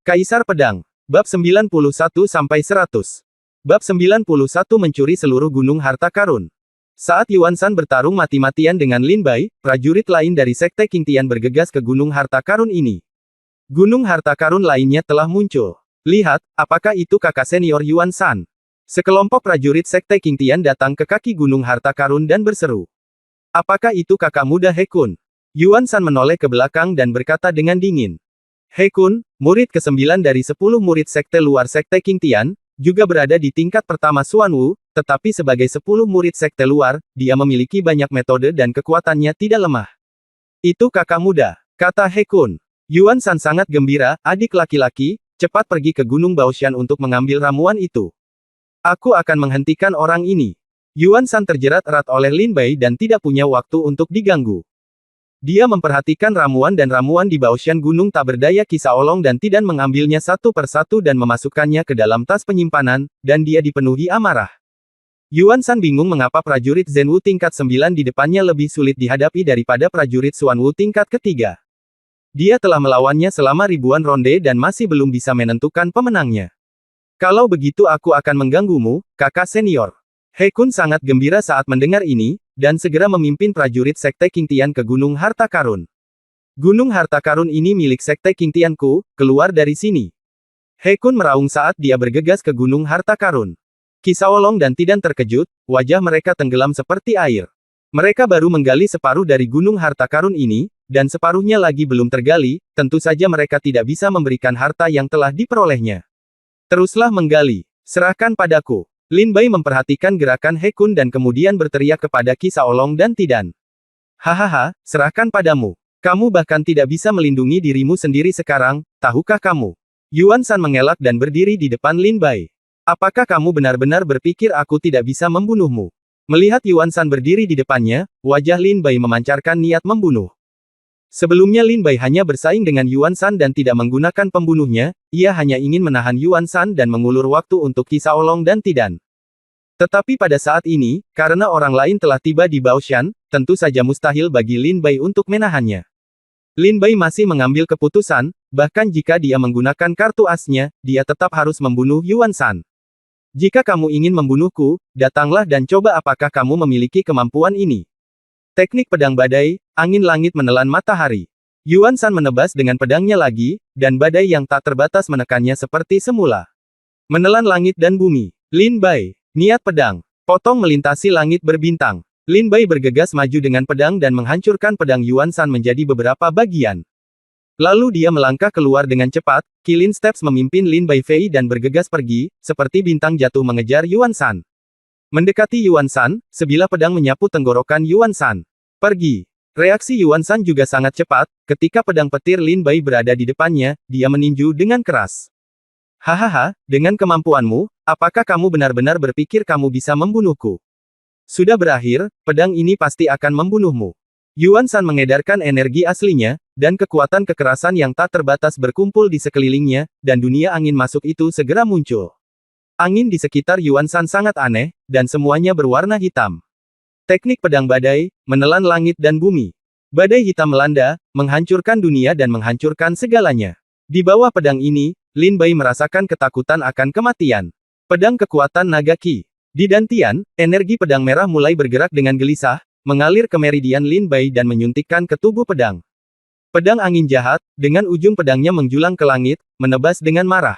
Kaisar Pedang. Bab 91-100. Bab 91 mencuri seluruh gunung harta karun. Saat Yuan Shan bertarung mati-matian dengan Lin Bai, prajurit lain dari Sekte Qing Tian bergegas ke gunung harta karun ini. Gunung harta karun lainnya telah muncul. Lihat, apakah itu kakak senior Yuan Shan? Sekelompok prajurit Sekte Qing Tian datang ke kaki gunung harta karun dan berseru. Apakah itu kakak muda He Kun? Yuan Shan menoleh ke belakang dan berkata dengan dingin. He Kun, murid ke-9 dari 10 murid sekte luar Sekte Qing Tian, juga berada di tingkat pertama Xuan Wu, tetapi sebagai 10 murid sekte luar, dia memiliki banyak metode dan kekuatannya tidak lemah. Itu kakak muda, kata He Kun. Yuan Shan sangat gembira, adik laki-laki, cepat pergi ke Gunung Baoshan untuk mengambil ramuan itu. Aku akan menghentikan orang ini. Yuan Shan terjerat erat oleh Lin Bai dan tidak punya waktu untuk diganggu. Dia memperhatikan ramuan di Baoshan Gunung tak berdaya Kisah Olong dan tidak mengambilnya satu persatu dan memasukkannya ke dalam tas penyimpanan, dan dia dipenuhi amarah. Yuan Shan bingung mengapa prajurit Zhen Wu tingkat 9 di depannya lebih sulit dihadapi daripada prajurit Xuan Wu tingkat ketiga. Dia telah melawannya selama ribuan ronde dan masih belum bisa menentukan pemenangnya. Kalau begitu aku akan mengganggumu, kakak senior. He Kun sangat gembira saat mendengar ini, dan segera memimpin prajurit Sekte Qing Tian ke Gunung Harta Karun. Gunung Harta Karun ini milik Sekte Qing Tianku, keluar dari sini. He Kun meraung saat dia bergegas ke Gunung Harta Karun. Kisah Olong dan Tidan terkejut, wajah mereka tenggelam seperti air. Mereka baru menggali separuh dari Gunung Harta Karun ini, dan separuhnya lagi belum tergali, tentu saja mereka tidak bisa memberikan harta yang telah diperolehnya. Teruslah menggali, serahkan padaku. Lin Bai memperhatikan gerakan He Kun dan kemudian berteriak kepada Kisah Olong dan Tidan. Hahaha, serahkan padamu. Kamu bahkan tidak bisa melindungi dirimu sendiri sekarang, tahukah kamu? Yuan Shan mengelak dan berdiri di depan Lin Bai. Apakah kamu benar-benar berpikir aku tidak bisa membunuhmu? Melihat Yuan Shan berdiri di depannya, wajah Lin Bai memancarkan niat membunuh. Sebelumnya Lin Bai hanya bersaing dengan Yuan Shan dan tidak menggunakan pembunuhnya, ia hanya ingin menahan Yuan Shan dan mengulur waktu untuk Kisah Olong dan Tidan. Tetapi pada saat ini, karena orang lain telah tiba di Baoshan, tentu saja mustahil bagi Lin Bai untuk menahannya. Lin Bai masih mengambil keputusan, bahkan jika dia menggunakan kartu asnya, dia tetap harus membunuh Yuan Shan. Jika kamu ingin membunuhku, datanglah dan coba apakah kamu memiliki kemampuan ini. Teknik pedang badai, angin langit menelan matahari. Yuan Shan menebas dengan pedangnya lagi, dan badai yang tak terbatas menekannya seperti semula. Menelan langit dan bumi. Lin Bai, niat pedang, potong melintasi langit berbintang. Lin Bai bergegas maju dengan pedang dan menghancurkan pedang Yuan Shan menjadi beberapa bagian. Lalu dia melangkah keluar dengan cepat, Kilin Steps memimpin Lin Bai Fei dan bergegas pergi, seperti bintang jatuh mengejar Yuan Shan. Mendekati Yuan Shan, sebilah pedang menyapu tenggorokan Yuan Shan. Pergi. Reaksi Yuan Shan juga sangat cepat, ketika pedang petir Lin Bai berada di depannya, dia meninju dengan keras. Hahaha, dengan kemampuanmu, apakah kamu benar-benar berpikir kamu bisa membunuhku? Sudah berakhir, pedang ini pasti akan membunuhmu. Yuan Shan mengedarkan energi aslinya, dan kekuatan kekerasan yang tak terbatas berkumpul di sekelilingnya, dan dunia angin masuk itu segera muncul. Angin di sekitar Yuan Shan sangat aneh, dan semuanya berwarna hitam. Teknik pedang badai, menelan langit dan bumi. Badai hitam melanda, menghancurkan dunia dan menghancurkan segalanya. Di bawah pedang ini, Lin Bai merasakan ketakutan akan kematian. Pedang kekuatan naga Qi. Di dantian, energi pedang merah mulai bergerak dengan gelisah, mengalir ke meridian Lin Bai dan menyuntikkan ke tubuh pedang. Pedang angin jahat, dengan ujung pedangnya menjulang ke langit, menebas dengan marah.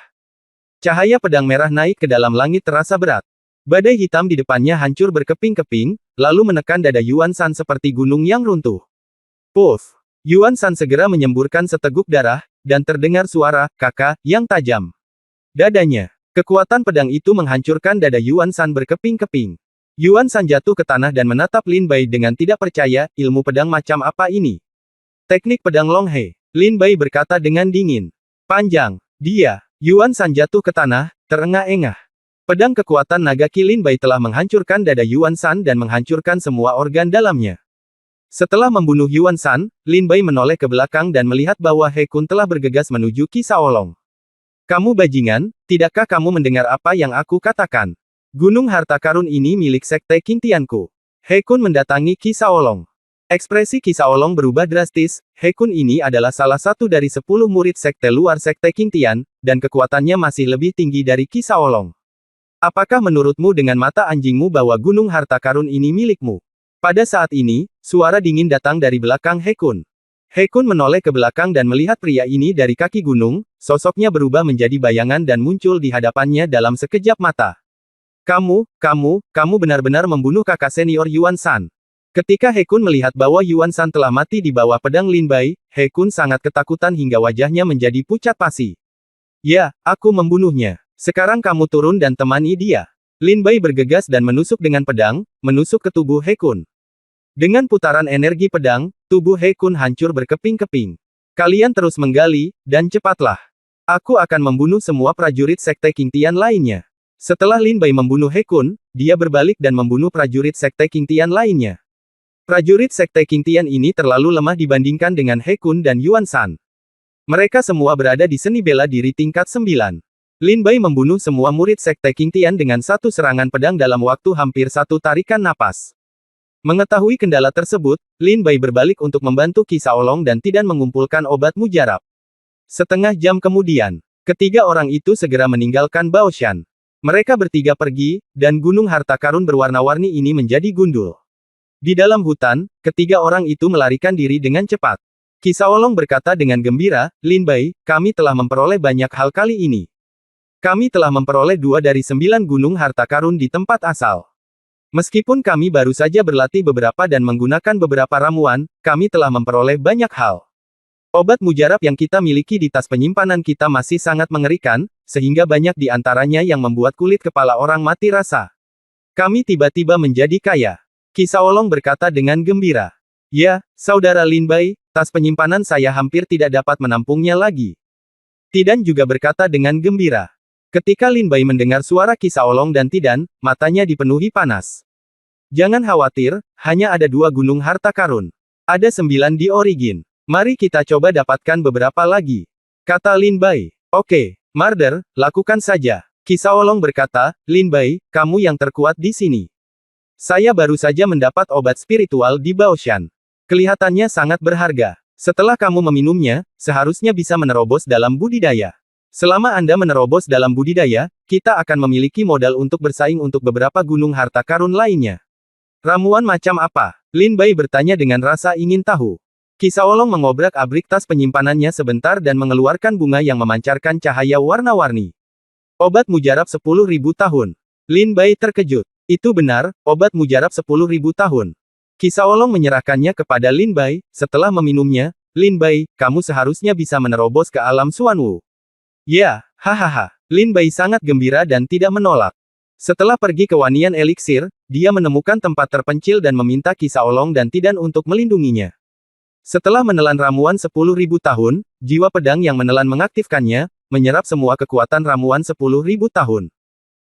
Cahaya pedang merah naik ke dalam langit terasa berat. Badai hitam di depannya hancur berkeping-keping, lalu menekan dada Yuan Shan seperti gunung yang runtuh. Puff! Yuan Shan segera menyemburkan seteguk darah, dan terdengar suara, kakak, yang tajam. Dadanya. Kekuatan pedang itu menghancurkan dada Yuan Shan berkeping-keping. Yuan Shan jatuh ke tanah dan menatap Lin Bai dengan tidak percaya, ilmu pedang macam apa ini? Teknik pedang Long He. Lin Bai berkata dengan dingin. Panjang. Dia. Yuan Shan jatuh ke tanah, terengah-engah. Pedang kekuatan naga Qi Lin Bai telah menghancurkan dada Yuan Shan dan menghancurkan semua organ dalamnya. Setelah membunuh Yuan Shan, Lin Bai menoleh ke belakang dan melihat bahwa He Kun telah bergegas menuju Kisah Olong. Kamu bajingan, tidakkah kamu mendengar apa yang aku katakan? Gunung harta karun ini milik Sekte Qing Tianku. He Kun mendatangi Kisah Olong. Ekspresi Qi Shaolong berubah drastis. He Kun ini adalah salah satu dari 10 murid sekte luar sekte Qing Tian, dan kekuatannya masih lebih tinggi dari Qi Shaolong. Apakah menurutmu dengan mata anjingmu bahwa gunung harta karun ini milikmu? Pada saat ini, suara dingin datang dari belakang He Kun. He Kun menoleh ke belakang dan melihat pria ini dari kaki gunung, sosoknya berubah menjadi bayangan dan muncul di hadapannya dalam sekejap mata. Kamu benar-benar membunuh kakak senior Yuan Shan. Ketika He Kun melihat bahwa Yuan Shan telah mati di bawah pedang Lin Bai, He Kun sangat ketakutan hingga wajahnya menjadi pucat pasi. Ya, aku membunuhnya. Sekarang kamu turun dan temani dia. Lin Bai bergegas dan menusuk dengan pedang, menusuk ke tubuh He Kun. Dengan putaran energi pedang, tubuh He Kun hancur berkeping-keping. Kalian terus menggali, dan cepatlah. Aku akan membunuh semua prajurit sekte Qing Tian lainnya. Setelah Lin Bai membunuh He Kun, dia berbalik dan membunuh prajurit sekte Qing Tian lainnya. Prajurit sekte Qing Tian ini terlalu lemah dibandingkan dengan He Kun dan Yuan Shan. Mereka semua berada di seni bela diri tingkat 9. Lin Bai membunuh semua murid sekte Qing Tian dengan satu serangan pedang dalam waktu hampir satu tarikan napas. Mengetahui kendala tersebut, Lin Bai berbalik untuk membantu Qi Shaolong dan tidak mengumpulkan obat mujarab. Setengah jam kemudian, ketiga orang itu segera meninggalkan Baoshan. Mereka bertiga pergi, dan gunung harta karun berwarna-warni ini menjadi gundul. Di dalam hutan, ketiga orang itu melarikan diri dengan cepat. Qi Shaolong berkata dengan gembira, Lin Bai, kami telah memperoleh banyak hal kali ini. Kami telah memperoleh 2 dari 9 gunung harta karun di tempat asal. Meskipun kami baru saja berlatih beberapa dan menggunakan beberapa ramuan, kami telah memperoleh banyak hal. Obat mujarab yang kita miliki di tas penyimpanan kita masih sangat mengerikan, sehingga banyak di antaranya yang membuat kulit kepala orang mati rasa. Kami tiba-tiba menjadi kaya. Qi Shaolong berkata dengan gembira. Ya, saudara Lin Bai, tas penyimpanan saya hampir tidak dapat menampungnya lagi. Tidan juga berkata dengan gembira. Ketika Lin Bai mendengar suara Qi Shaolong dan Tidan, matanya dipenuhi panas. Jangan khawatir, hanya ada 2 gunung harta karun. Ada 9 di Origin. Mari kita coba dapatkan beberapa lagi. Kata Lin Bai. Oke, Marder, lakukan saja. Qi Shaolong berkata, Lin Bai, kamu yang terkuat di sini. Saya baru saja mendapat obat spiritual di Baoshan. Kelihatannya sangat berharga. Setelah kamu meminumnya, seharusnya bisa menerobos dalam budidaya. Selama Anda menerobos dalam budidaya, kita akan memiliki modal untuk bersaing untuk beberapa gunung harta karun lainnya. Ramuan macam apa? Lin Bai bertanya dengan rasa ingin tahu. Qi Shaolong mengobrak-abrik tas penyimpanannya sebentar dan mengeluarkan bunga yang memancarkan cahaya warna-warni. Obat mujarab 10.000 tahun. Lin Bai terkejut. Itu benar, obat mujarab 10.000 tahun. Qi Shaolong menyerahkannya kepada Lin Bai. Setelah meminumnya, Lin Bai, kamu seharusnya bisa menerobos ke alam Xuanwu. Ya, hahaha. Lin Bai sangat gembira dan tidak menolak. Setelah pergi ke Wanian Elixir, dia menemukan tempat terpencil dan meminta Qi Shaolong dan Tidan untuk melindunginya. Setelah menelan ramuan 10.000 tahun, jiwa pedang yang menelan mengaktifkannya, menyerap semua kekuatan ramuan 10.000 tahun.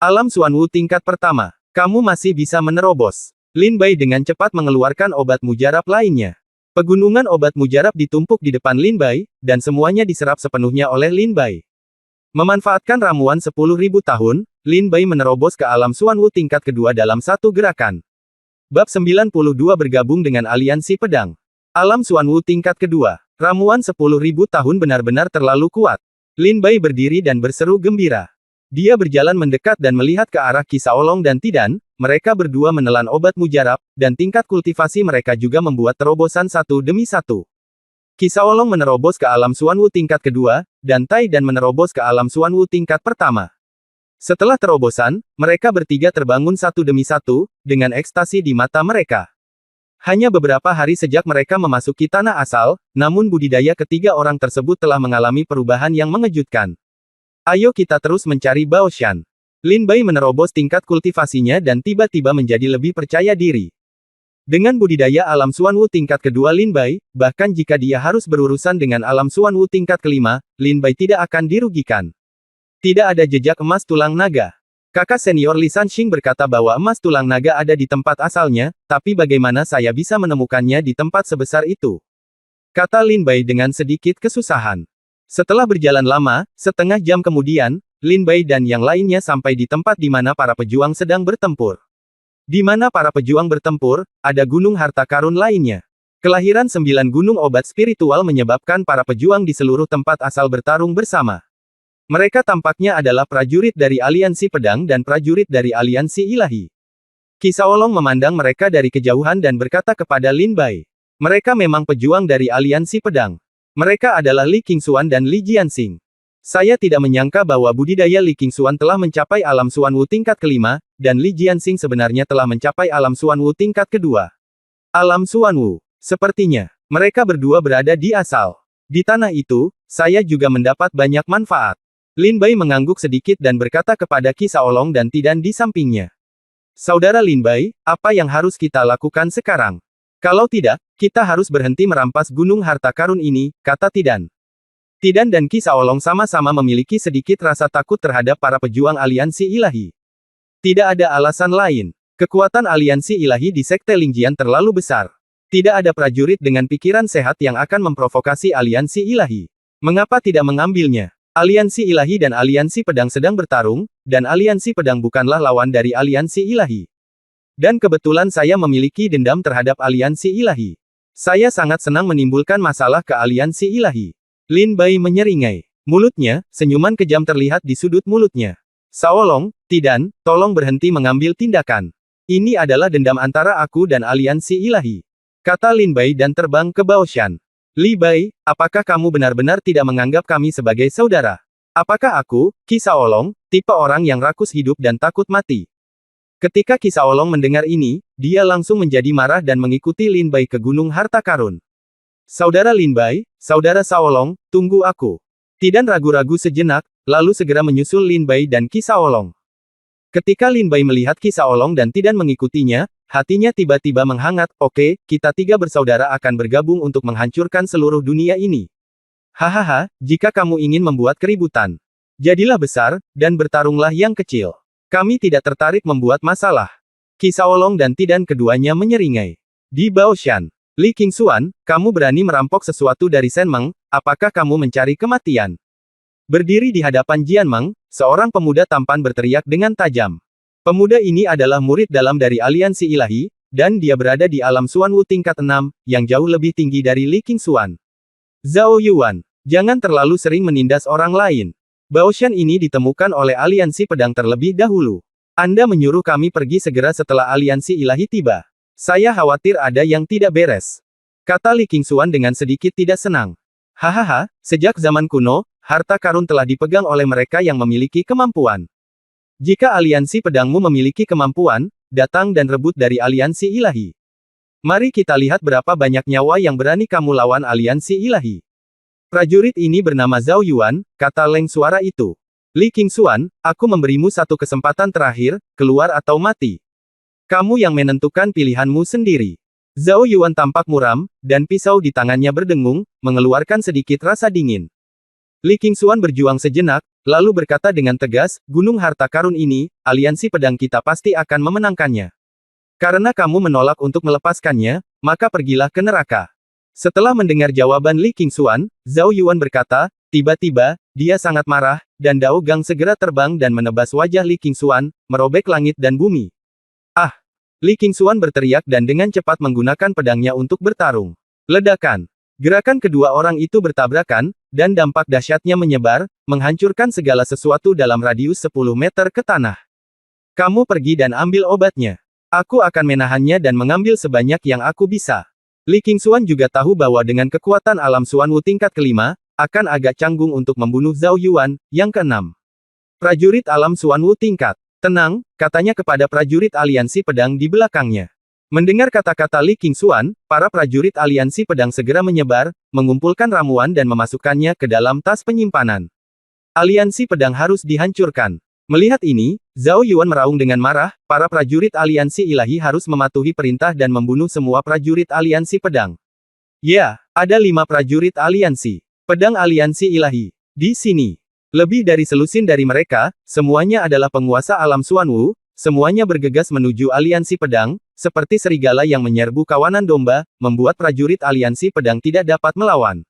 Alam Xuanwu tingkat pertama. Kamu masih bisa menerobos. Lin Bai dengan cepat mengeluarkan obat mujarab lainnya. Pegunungan obat mujarab ditumpuk di depan Lin Bai, dan semuanya diserap sepenuhnya oleh Lin Bai. Memanfaatkan ramuan 10.000 tahun, Lin Bai menerobos ke alam Xuanwu tingkat kedua dalam satu gerakan. Bab 92 bergabung dengan aliansi pedang. Alam Xuanwu tingkat kedua. Ramuan 10.000 tahun benar-benar terlalu kuat. Lin Bai berdiri dan berseru gembira. Dia berjalan mendekat dan melihat ke arah Qi Shaolong dan Tidan, mereka berdua menelan obat mujarab, dan tingkat kultivasi mereka juga membuat terobosan satu demi satu. Qi Shaolong menerobos ke alam Xuanwu tingkat kedua, dan Tai Dan menerobos ke alam Xuanwu tingkat pertama. Setelah terobosan, mereka bertiga terbangun satu demi satu, dengan ekstasi di mata mereka. Hanya beberapa hari sejak mereka memasuki tanah asal, namun budidaya ketiga orang tersebut telah mengalami perubahan yang mengejutkan. Ayo kita terus mencari Baoshan. Lin Bai menerobos tingkat kultivasinya dan tiba-tiba menjadi lebih percaya diri. Dengan budidaya alam Xuanwu tingkat kedua Lin Bai, bahkan jika dia harus berurusan dengan alam Xuanwu tingkat kelima, Lin Bai tidak akan dirugikan. Tidak ada jejak emas tulang naga. Kakak senior Li Sanxing berkata bahwa emas tulang naga ada di tempat asalnya, tapi bagaimana saya bisa menemukannya di tempat sebesar itu? Kata Lin Bai dengan sedikit kesusahan. Setelah berjalan lama, setengah jam kemudian, Lin Bai dan yang lainnya sampai di tempat di mana para pejuang sedang bertempur. Di mana para pejuang bertempur, ada gunung harta karun lainnya. Kelahiran 9 gunung obat spiritual menyebabkan para pejuang di seluruh tempat asal bertarung bersama. Mereka tampaknya adalah prajurit dari aliansi pedang dan prajurit dari aliansi ilahi. Qi Shaolong memandang mereka dari kejauhan dan berkata kepada Lin Bai. Mereka memang pejuang dari aliansi pedang. Mereka adalah Li Qingxuan dan Li Jianxing. Saya tidak menyangka bahwa budidaya Li Qingxuan telah mencapai alam Xuanwu tingkat kelima, dan Li Jianxing sebenarnya telah mencapai alam Xuanwu tingkat kedua. Alam Xuanwu. Sepertinya, mereka berdua berada di asal. Di tanah itu, saya juga mendapat banyak manfaat. Lin Bai mengangguk sedikit dan berkata kepada Qi Shaolong dan Tidan di sampingnya. Saudara Lin Bai, apa yang harus kita lakukan sekarang? Kalau tidak, kita harus berhenti merampas gunung harta karun ini, kata Tidan. Tidan dan Qi Shaolong sama-sama memiliki sedikit rasa takut terhadap para pejuang aliansi ilahi. Tidak ada alasan lain. Kekuatan aliansi ilahi di Sekte Lingjian terlalu besar. Tidak ada prajurit dengan pikiran sehat yang akan memprovokasi aliansi ilahi. Mengapa tidak mengambilnya? Aliansi ilahi dan aliansi pedang sedang bertarung, dan aliansi pedang bukanlah lawan dari aliansi ilahi. Dan kebetulan saya memiliki dendam terhadap aliansi ilahi. Saya sangat senang menimbulkan masalah ke aliansi ilahi. Lin Bai menyeringai. Mulutnya, senyuman kejam terlihat di sudut mulutnya. Shaolong, Tidan, tolong berhenti mengambil tindakan. Ini adalah dendam antara aku dan aliansi ilahi. Kata Lin Bai dan terbang ke Baoshan. Li Bai, apakah kamu benar-benar tidak menganggap kami sebagai saudara? Apakah aku, Qi Shaolong, tipe orang yang rakus hidup dan takut mati? Ketika Qi Shaolong mendengar ini, dia langsung menjadi marah dan mengikuti Lin Bai ke Gunung Harta Karun. Saudara Lin Bai, saudara Shaolong, tunggu aku. Tidan ragu-ragu sejenak, lalu segera menyusul Lin Bai dan Qi Shaolong. Ketika Lin Bai melihat Qi Shaolong dan Tidan mengikutinya, hatinya tiba-tiba menghangat. Oke, kita tiga bersaudara akan bergabung untuk menghancurkan seluruh dunia ini. Hahaha, jika kamu ingin membuat keributan, jadilah besar, dan bertarunglah yang kecil. Kami tidak tertarik membuat masalah. Qi Shaolong dan Tidan keduanya menyeringai. Di Baoshan, Li Qingxuan, kamu berani merampok sesuatu dari Shen Meng, apakah kamu mencari kematian? Berdiri di hadapan Jian Meng, seorang pemuda tampan berteriak dengan tajam. Pemuda ini adalah murid dalam dari aliansi ilahi, dan dia berada di alam Xuanwu tingkat 6, yang jauh lebih tinggi dari Li Qingxuan. Zhao Yuan, jangan terlalu sering menindas orang lain. Baoshan ini ditemukan oleh aliansi pedang terlebih dahulu. Anda menyuruh kami pergi segera setelah aliansi ilahi tiba. Saya khawatir ada yang tidak beres. Kata Li Qingxuan dengan sedikit tidak senang. Hahaha, sejak zaman kuno, harta karun telah dipegang oleh mereka yang memiliki kemampuan. Jika aliansi pedangmu memiliki kemampuan, datang dan rebut dari aliansi ilahi. Mari kita lihat berapa banyak nyawa yang berani kamu lawan aliansi ilahi. Prajurit ini bernama Zhao Yuan, kata Leng suara itu. Li Qingxuan, aku memberimu satu kesempatan terakhir, keluar atau mati. Kamu yang menentukan pilihanmu sendiri. Zhao Yuan tampak muram, dan pisau di tangannya berdengung, mengeluarkan sedikit rasa dingin. Li Qingxuan berjuang sejenak, lalu berkata dengan tegas, Gunung Harta Karun ini, aliansi pedang kita pasti akan memenangkannya. Karena kamu menolak untuk melepaskannya, maka pergilah ke neraka. Setelah mendengar jawaban Li Qingxuan, Zhao Yuan berkata, tiba-tiba, dia sangat marah, dan Dao Gang segera terbang dan menebas wajah Li Qingxuan, merobek langit dan bumi. Ah! Li Qingxuan berteriak dan dengan cepat menggunakan pedangnya untuk bertarung. Ledakan! Gerakan kedua orang itu bertabrakan, dan dampak dahsyatnya menyebar, menghancurkan segala sesuatu dalam radius 10 meter ke tanah. Kamu pergi dan ambil obatnya. Aku akan menahannya dan mengambil sebanyak yang aku bisa. Li Qingxuan juga tahu bahwa dengan kekuatan alam Xuanwu tingkat kelima, akan agak canggung untuk membunuh Zhao Yuan, yang keenam. Prajurit alam Xuanwu tingkat. Tenang, katanya kepada prajurit aliansi pedang di belakangnya. Mendengar kata-kata Li Qingxuan, para prajurit aliansi pedang segera menyebar, mengumpulkan ramuan dan memasukkannya ke dalam tas penyimpanan. Aliansi pedang harus dihancurkan. Melihat ini, Zhao Yuan meraung dengan marah, para prajurit aliansi ilahi harus mematuhi perintah dan membunuh semua prajurit aliansi pedang. Ya, ada 5 prajurit aliansi pedang aliansi ilahi. Di sini, lebih dari selusin dari mereka, semuanya adalah penguasa alam Xuanwu, semuanya bergegas menuju aliansi pedang, seperti serigala yang menyerbu kawanan domba, membuat prajurit aliansi pedang tidak dapat melawan.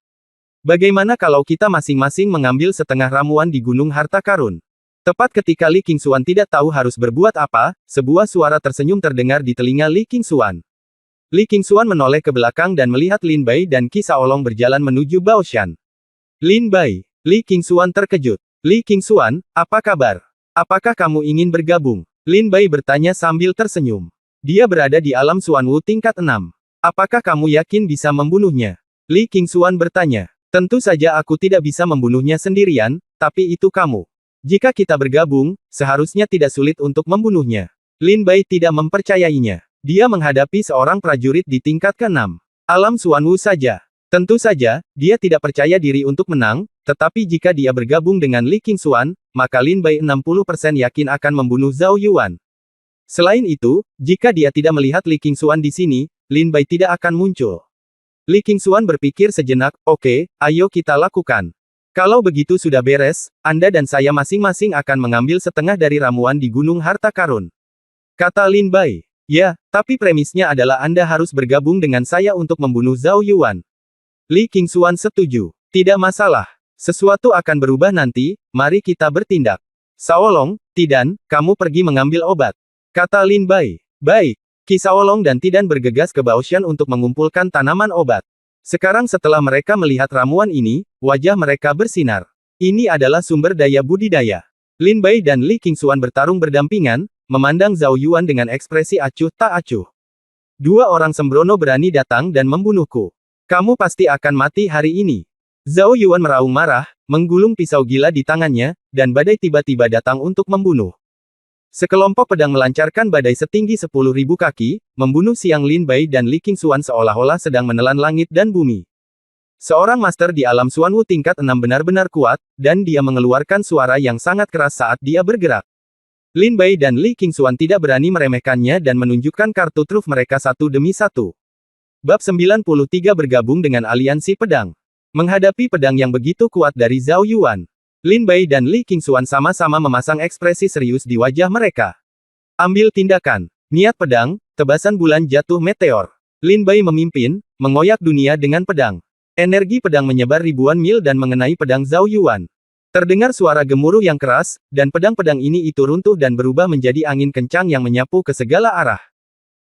Bagaimana kalau kita masing-masing mengambil setengah ramuan di Gunung Harta Karun? Tepat ketika Li Qingxuan tidak tahu harus berbuat apa, sebuah suara tersenyum terdengar di telinga Li Qingxuan. Li Qingshuan menoleh ke belakang dan melihat Lin Bai dan Qi Shaolong berjalan menuju Baoshan. Lin Bai. Li Qingshuan terkejut. Li Qingshuan, apa kabar? Apakah kamu ingin bergabung? Lin Bai bertanya sambil tersenyum. Dia berada di alam Xuanwu tingkat 6. Apakah kamu yakin bisa membunuhnya? Li Qingshuan bertanya. Tentu saja aku tidak bisa membunuhnya sendirian, tapi itu kamu. Jika kita bergabung, seharusnya tidak sulit untuk membunuhnya. Lin Bai tidak mempercayainya. Dia menghadapi seorang prajurit di tingkat ke-6. Alam Xuanwu saja. Tentu saja, dia tidak percaya diri untuk menang, tetapi jika dia bergabung dengan Li Qingshuan, maka Lin Bai 60% yakin akan membunuh Zhao Yuan. Selain itu, jika dia tidak melihat Li Qingshuan di sini, Lin Bai tidak akan muncul. Li Qingshuan berpikir sejenak, oke, ayo kita lakukan. Kalau begitu sudah beres, Anda dan saya masing-masing akan mengambil setengah dari ramuan di Gunung Harta Karun. Kata Lin Bai. Ya, tapi premisnya adalah Anda harus bergabung dengan saya untuk membunuh Zhao Yuan. Li Qingshuan setuju. Tidak masalah. Sesuatu akan berubah nanti, mari kita bertindak. Shaolong, Tidan, kamu pergi mengambil obat. Kata Lin Bai. Baik. Qi Shaolong dan Tidan bergegas ke Baoshan untuk mengumpulkan tanaman obat. Sekarang setelah mereka melihat ramuan ini, wajah mereka bersinar. Ini adalah sumber daya budidaya. Lin Bai dan Li Qingshuan bertarung berdampingan, memandang Zhao Yuan dengan ekspresi acuh tak acuh. Dua orang sembrono berani datang dan membunuhku. Kamu pasti akan mati hari ini. Zhao Yuan meraung marah, menggulung pisau gila di tangannya, dan badai tiba-tiba datang untuk membunuh. Sekelompok pedang melancarkan badai setinggi 10.000 kaki, membunuh Xiang Lin Bai dan Li Qingshuan seolah-olah sedang menelan langit dan bumi. Seorang master di alam Xuanwu tingkat 6 benar-benar kuat, dan dia mengeluarkan suara yang sangat keras saat dia bergerak. Lin Bai dan Li Qingshuan tidak berani meremehkannya dan menunjukkan kartu truf mereka satu demi satu. Bab 93 bergabung dengan aliansi pedang. Menghadapi pedang yang begitu kuat dari Zhao Yuan, Lin Bai dan Li Qingshuan sama-sama memasang ekspresi serius di wajah mereka. Ambil tindakan. Niat pedang, tebasan bulan jatuh meteor. Lin Bai memimpin, mengoyak dunia dengan pedang. Energi pedang menyebar ribuan mil dan mengenai pedang Zhao Yuan. Terdengar suara gemuruh yang keras, dan pedang-pedang ini itu runtuh dan berubah menjadi angin kencang yang menyapu ke segala arah.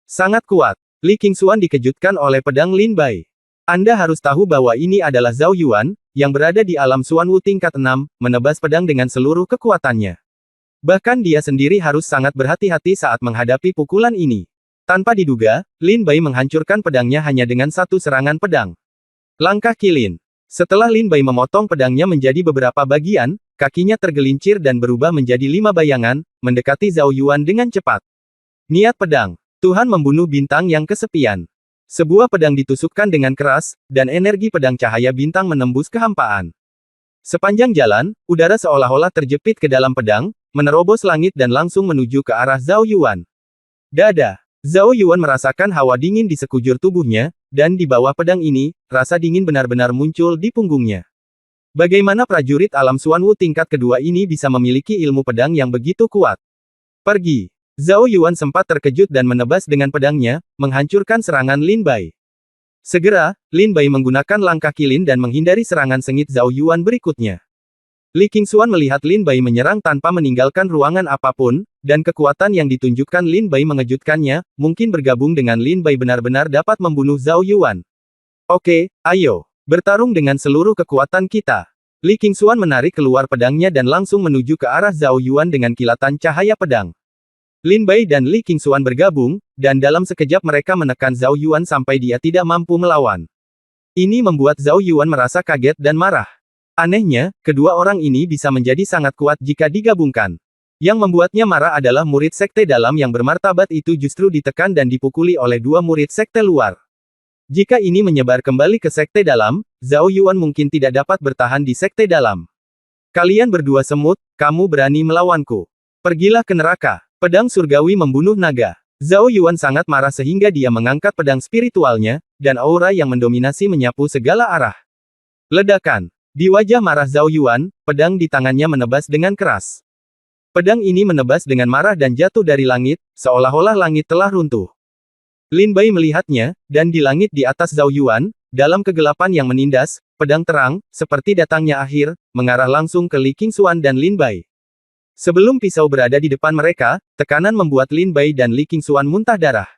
Sangat kuat. Li Qingshuan dikejutkan oleh pedang Lin Bai. Anda harus tahu bahwa ini adalah Zhao Yuan, yang berada di alam Xuanwu tingkat 6, menebas pedang dengan seluruh kekuatannya. Bahkan dia sendiri harus sangat berhati-hati saat menghadapi pukulan ini. Tanpa diduga, Lin Bai menghancurkan pedangnya hanya dengan satu serangan pedang. Langkah kilin. Setelah Lin Bai memotong pedangnya menjadi beberapa bagian, kakinya tergelincir dan berubah menjadi 5 bayangan, mendekati Zhao Yuan dengan cepat. Niat pedang. Tuhan membunuh bintang yang kesepian. Sebuah pedang ditusukkan dengan keras, dan energi pedang cahaya bintang menembus kehampaan. Sepanjang jalan, udara seolah-olah terjepit ke dalam pedang, menerobos langit dan langsung menuju ke arah Zhao Yuan. Dada. Zhao Yuan merasakan hawa dingin di sekujur tubuhnya, dan di bawah pedang ini, rasa dingin benar-benar muncul di punggungnya. Bagaimana prajurit alam Xuanwu tingkat kedua ini bisa memiliki ilmu pedang yang begitu kuat? Pergi. Zhao Yuan sempat terkejut dan menebas dengan pedangnya, menghancurkan serangan Lin Bai. Segera, Lin Bai menggunakan langkah kilin dan menghindari serangan sengit Zhao Yuan berikutnya. Li Qingshuan melihat Lin Bai menyerang tanpa meninggalkan ruangan apapun, dan kekuatan yang ditunjukkan Lin Bai mengejutkannya, mungkin bergabung dengan Lin Bai benar-benar dapat membunuh Zhao Yuan. Oke, ayo, bertarung dengan seluruh kekuatan kita. Li Qingshuan menarik keluar pedangnya dan langsung menuju ke arah Zhao Yuan dengan kilatan cahaya pedang. Lin Bai dan Li Qingshuan bergabung, dan dalam sekejap mereka menekan Zhao Yuan sampai dia tidak mampu melawan. Ini membuat Zhao Yuan merasa kaget dan marah. Anehnya, kedua orang ini bisa menjadi sangat kuat jika digabungkan. Yang membuatnya marah adalah murid sekte dalam yang bermartabat itu justru ditekan dan dipukuli oleh dua murid sekte luar. Jika ini menyebar kembali ke sekte dalam, Zhao Yuan mungkin tidak dapat bertahan di sekte dalam. Kalian berdua semut, kamu berani melawanku. Pergilah ke neraka. Pedang surgawi membunuh naga. Zhao Yuan sangat marah sehingga dia mengangkat pedang spiritualnya, dan aura yang mendominasi menyapu segala arah. Ledakan. Di wajah marah Zhao Yuan, pedang di tangannya menebas dengan keras. Pedang ini menebas dengan marah dan jatuh dari langit, seolah-olah langit telah runtuh. Lin Bai melihatnya, dan di langit di atas Zhao Yuan, dalam kegelapan yang menindas, pedang terang, seperti datangnya akhir, mengarah langsung ke Li Qingshuan dan Lin Bai. Sebelum pisau berada di depan mereka, tekanan membuat Lin Bai dan Li Qingshuan muntah darah.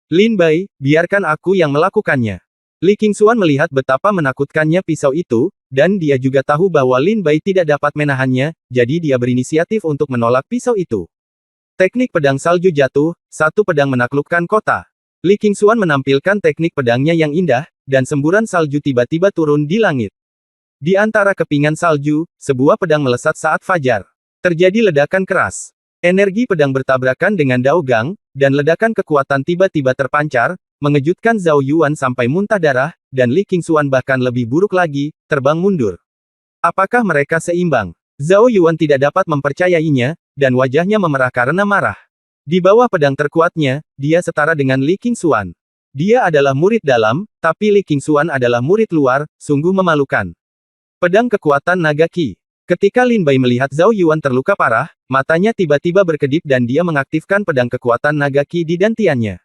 Lin Bai, biarkan aku yang melakukannya. Li Qingxuan melihat betapa menakutkannya pisau itu, dan dia juga tahu bahwa Lin Bai tidak dapat menahannya, jadi dia berinisiatif untuk menolak pisau itu. Teknik pedang salju jatuh, satu pedang menaklukkan kota. Li Qingxuan menampilkan teknik pedangnya yang indah, dan semburan salju tiba-tiba turun di langit. Di antara kepingan salju, sebuah pedang melesat saat fajar. Terjadi ledakan keras. Energi pedang bertabrakan dengan Daogang, dan ledakan kekuatan tiba-tiba terpancar, mengejutkan Zhao Yuan sampai muntah darah, dan Li Qingxuan bahkan lebih buruk lagi, terbang mundur. Apakah mereka seimbang? Zhao Yuan tidak dapat mempercayainya, dan wajahnya memerah karena marah. Di bawah pedang terkuatnya, dia setara dengan Li Qingxuan. Dia adalah murid dalam, tapi Li Qingxuan adalah murid luar, sungguh memalukan. Pedang kekuatan naga Qi. Ketika Lin Bai melihat Zhao Yuan terluka parah, matanya tiba-tiba berkedip dan dia mengaktifkan pedang kekuatan naga Qi di dantiannya.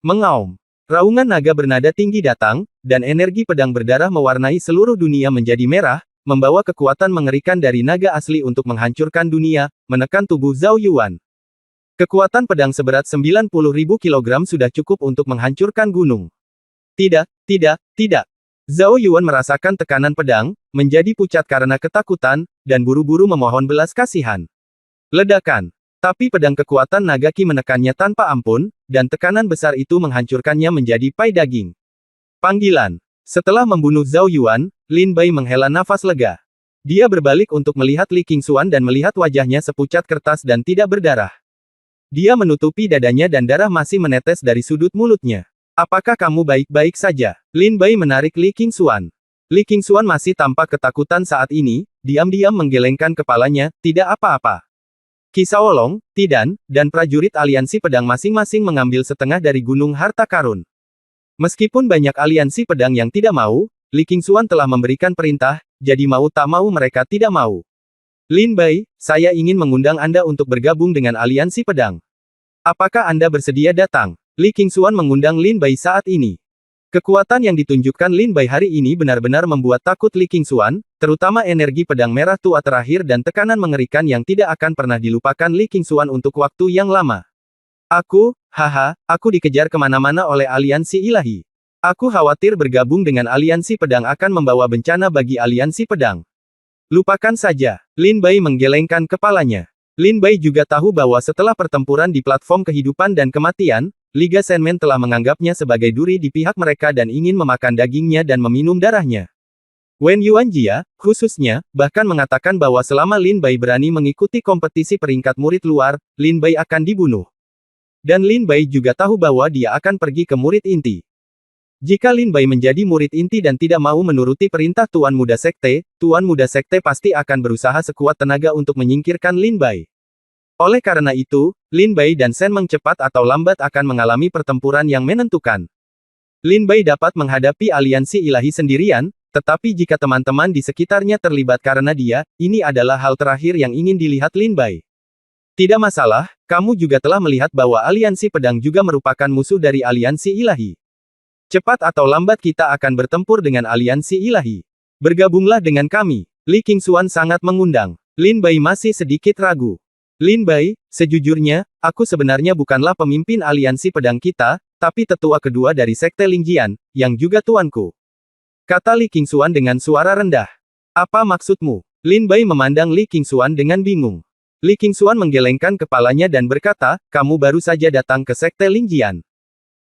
Mengaum. Raungan naga bernada tinggi datang, dan energi pedang berdarah mewarnai seluruh dunia menjadi merah, membawa kekuatan mengerikan dari naga asli untuk menghancurkan dunia, menekan tubuh Zhao Yuan. Kekuatan pedang seberat 90.000 kg sudah cukup untuk menghancurkan gunung. Tidak, tidak, tidak. Zhao Yuan merasakan tekanan pedang, menjadi pucat karena ketakutan, dan buru-buru memohon belas kasihan. Ledakan. Tapi pedang kekuatan naga Qi menekannya tanpa ampun, dan tekanan besar itu menghancurkannya menjadi pai daging. Panggilan. Setelah membunuh Zhao Yuan, Lin Bai menghela nafas lega. Dia berbalik untuk melihat Li Qingxuan dan melihat wajahnya sepucat kertas dan tidak berdarah. Dia menutupi dadanya dan darah masih menetes dari sudut mulutnya. Apakah kamu baik-baik saja? Lin Bai menarik Li Qingxuan. Li Qingxuan masih tampak ketakutan saat ini, diam-diam menggelengkan kepalanya, tidak apa-apa. Qi Shaolong, Tidan, dan prajurit aliansi pedang masing-masing mengambil setengah dari gunung harta karun. Meskipun banyak aliansi pedang yang tidak mau, Li Qingxuan telah memberikan perintah, jadi mau tak mau mereka tidak mau. Lin Bai, saya ingin mengundang Anda untuk bergabung dengan aliansi pedang. Apakah Anda bersedia datang? Li Qingxuan mengundang Lin Bai saat ini. Kekuatan yang ditunjukkan Lin Bai hari ini benar-benar membuat takut Li Qingxuan, terutama energi pedang merah tua terakhir dan tekanan mengerikan yang tidak akan pernah dilupakan Li Qingxuan untuk waktu yang lama. Aku dikejar kemana-mana oleh aliansi ilahi. Aku khawatir bergabung dengan aliansi pedang akan membawa bencana bagi aliansi pedang. Lupakan saja. Lin Bai menggelengkan kepalanya. Lin Bai juga tahu bahwa setelah pertempuran di platform kehidupan dan kematian, Liga Sandman telah menganggapnya sebagai duri di pihak mereka dan ingin memakan dagingnya dan meminum darahnya. Wen Yuanjia, khususnya, bahkan mengatakan bahwa selama Lin Bai berani mengikuti kompetisi peringkat murid luar, Lin Bai akan dibunuh. Dan Lin Bai juga tahu bahwa dia akan pergi ke murid inti. Jika Lin Bai menjadi murid inti dan tidak mau menuruti perintah Tuan Muda Sekte pasti akan berusaha sekuat tenaga untuk menyingkirkan Lin Bai. Oleh karena itu, Lin Bai dan Shen Meng cepat atau lambat akan mengalami pertempuran yang menentukan. Lin Bai dapat menghadapi aliansi ilahi sendirian, tetapi jika teman-teman di sekitarnya terlibat karena dia, ini adalah hal terakhir yang ingin dilihat Lin Bai. Tidak masalah, kamu juga telah melihat bahwa aliansi pedang juga merupakan musuh dari aliansi ilahi. Cepat atau lambat kita akan bertempur dengan aliansi ilahi. Bergabunglah dengan kami. Li Qingxuan sangat mengundang. Lin Bai masih sedikit ragu. Lin Bai, sejujurnya, aku sebenarnya bukanlah pemimpin aliansi pedang kita, tapi tetua kedua dari Sekte Lingjian, yang juga tuanku. Kata Li Qingxuan dengan suara rendah. Apa maksudmu? Lin Bai memandang Li Qingxuan dengan bingung. Li Qingxuan menggelengkan kepalanya dan berkata, kamu baru saja datang ke Sekte Lingjian.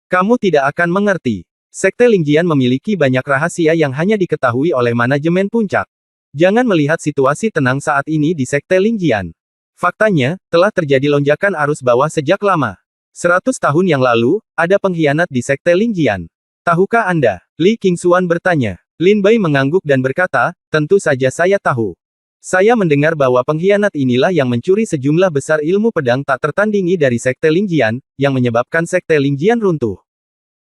Kamu tidak akan mengerti. Sekte Lingjian memiliki banyak rahasia yang hanya diketahui oleh manajemen puncak. Jangan melihat situasi tenang saat ini di Sekte Lingjian. Faktanya, telah terjadi lonjakan arus bawah sejak lama. 100 tahun yang lalu, ada pengkhianat di Sekte Lingjian. Tahukah Anda? Li Qingxuan bertanya. Lin Bai mengangguk dan berkata, tentu saja saya tahu. Saya mendengar bahwa pengkhianat inilah yang mencuri sejumlah besar ilmu pedang tak tertandingi dari Sekte Lingjian, yang menyebabkan Sekte Lingjian runtuh.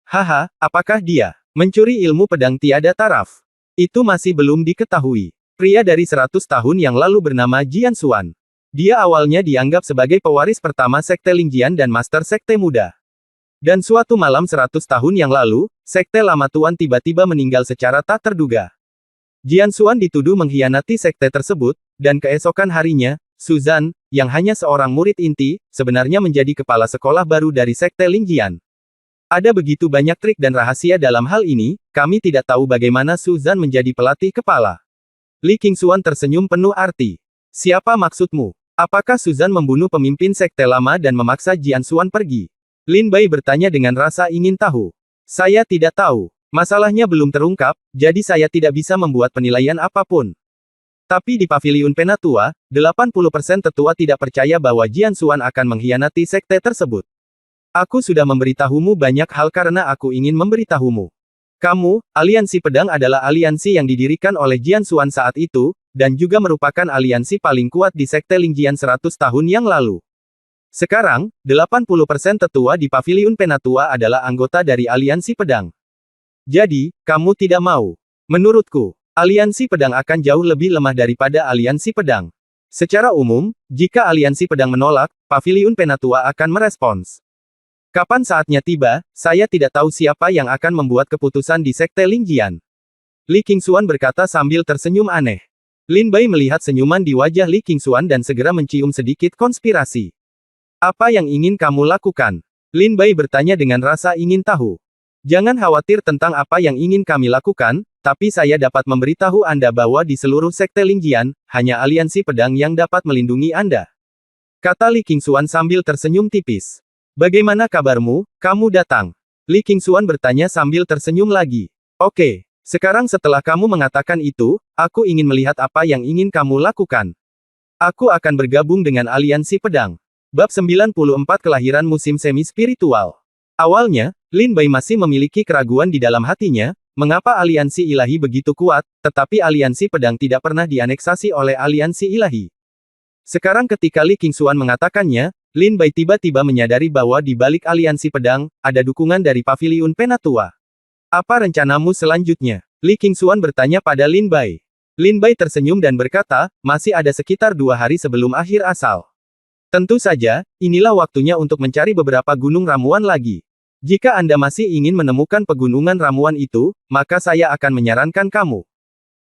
Haha, apakah dia mencuri ilmu pedang tiada taraf? Itu masih belum diketahui. Pria dari 100 tahun yang lalu bernama Jian Xuan. Dia awalnya dianggap sebagai pewaris pertama Sekte Lingjian dan Master Sekte Muda. Dan suatu malam 100 tahun yang lalu, Sekte Lama Tuan tiba-tiba meninggal secara tak terduga. Jian Xuan dituduh mengkhianati sekte tersebut, dan keesokan harinya, Suzan, yang hanya seorang murid inti, sebenarnya menjadi kepala sekolah baru dari Sekte Lingjian. Ada begitu banyak trik dan rahasia dalam hal ini, kami tidak tahu bagaimana Suzan menjadi pelatih kepala. Li Qingxuan tersenyum penuh arti. Siapa maksudmu? Apakah Suzan membunuh pemimpin sekte lama dan memaksa Jian Xuan pergi? Lin Bai bertanya dengan rasa ingin tahu. Saya tidak tahu. Masalahnya belum terungkap, jadi saya tidak bisa membuat penilaian apapun. Tapi di Paviliun Penatua, 80% tetua tidak percaya bahwa Jian Xuan akan mengkhianati sekte tersebut. Aku sudah memberitahumu banyak hal karena aku ingin memberitahumu. Kamu, Aliansi Pedang adalah aliansi yang didirikan oleh Jian Xuan saat itu, dan juga merupakan aliansi paling kuat di sekte Lingjian 100 tahun yang lalu. Sekarang, 80% tetua di Paviliun Penatua adalah anggota dari Aliansi Pedang. Jadi, kamu tidak mau. Menurutku, Aliansi Pedang akan jauh lebih lemah daripada Aliansi Pedang. Secara umum, jika Aliansi Pedang menolak, Paviliun Penatua akan merespons. Kapan saatnya tiba, saya tidak tahu siapa yang akan membuat keputusan di Sekte Lingjian. Li Qingxuan berkata sambil tersenyum aneh. Lin Bai melihat senyuman di wajah Li Qingxuan dan segera mencium sedikit konspirasi. Apa yang ingin kamu lakukan? Lin Bai bertanya dengan rasa ingin tahu. Jangan khawatir tentang apa yang ingin kami lakukan, tapi saya dapat memberitahu Anda bahwa di seluruh Sekte Lingjian, hanya Aliansi Pedang yang dapat melindungi Anda. Kata Li Qingxuan sambil tersenyum tipis. Bagaimana kabarmu, kamu datang? Li Qingxuan bertanya sambil tersenyum lagi. Oke, sekarang setelah kamu mengatakan itu, aku ingin melihat apa yang ingin kamu lakukan. Aku akan bergabung dengan Aliansi Pedang. Bab 94 Kelahiran Musim Semi Spiritual. Awalnya, Lin Bai masih memiliki keraguan di dalam hatinya, mengapa aliansi ilahi begitu kuat, tetapi aliansi pedang tidak pernah dianeksasi oleh aliansi ilahi. Sekarang ketika Li Qingxuan mengatakannya, Lin Bai tiba-tiba menyadari bahwa di balik aliansi pedang, ada dukungan dari Paviliun Penatua. Apa rencanamu selanjutnya? Li Qingxuan bertanya pada Lin Bai. Lin Bai tersenyum dan berkata, masih ada sekitar 2 hari sebelum akhir asal. Tentu saja, inilah waktunya untuk mencari beberapa gunung ramuan lagi. Jika Anda masih ingin menemukan pegunungan ramuan itu, maka saya akan menyarankan kamu.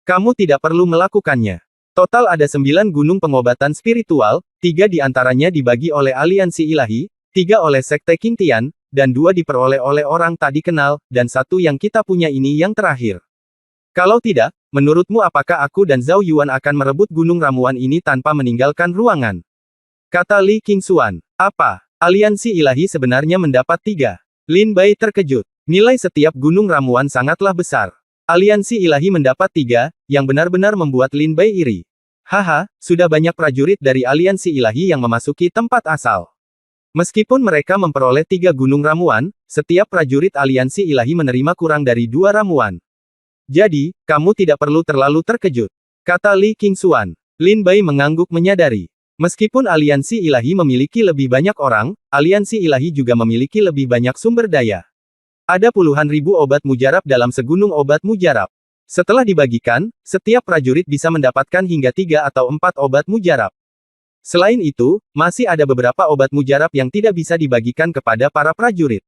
Kamu tidak perlu melakukannya. Total ada 9 gunung pengobatan spiritual, 3 di antaranya dibagi oleh aliansi ilahi, 3 oleh sekte Qingtian, dan 2 diperoleh oleh orang tak dikenal, dan 1 yang kita punya ini yang terakhir. Kalau tidak, menurutmu apakah aku dan Zhao Yuan akan merebut gunung ramuan ini tanpa meninggalkan ruangan? Kata Li Qingxuan. Apa? Aliansi ilahi sebenarnya mendapat 3. Lin Bai terkejut. Nilai setiap gunung ramuan sangatlah besar. Aliansi ilahi mendapat 3, yang benar-benar membuat Lin Bai iri. Haha, sudah banyak prajurit dari aliansi ilahi yang memasuki tempat asal. Meskipun mereka memperoleh 3 gunung ramuan, setiap prajurit aliansi ilahi menerima kurang dari 2 ramuan. Jadi, kamu tidak perlu terlalu terkejut. Kata Li Qingxuan. Lin Bai mengangguk menyadari. Meskipun aliansi ilahi memiliki lebih banyak orang, aliansi ilahi juga memiliki lebih banyak sumber daya. Ada puluhan ribu obat mujarab dalam segunung obat mujarab. Setelah dibagikan, setiap prajurit bisa mendapatkan hingga 3 atau 4 obat mujarab. Selain itu, masih ada beberapa obat mujarab yang tidak bisa dibagikan kepada para prajurit.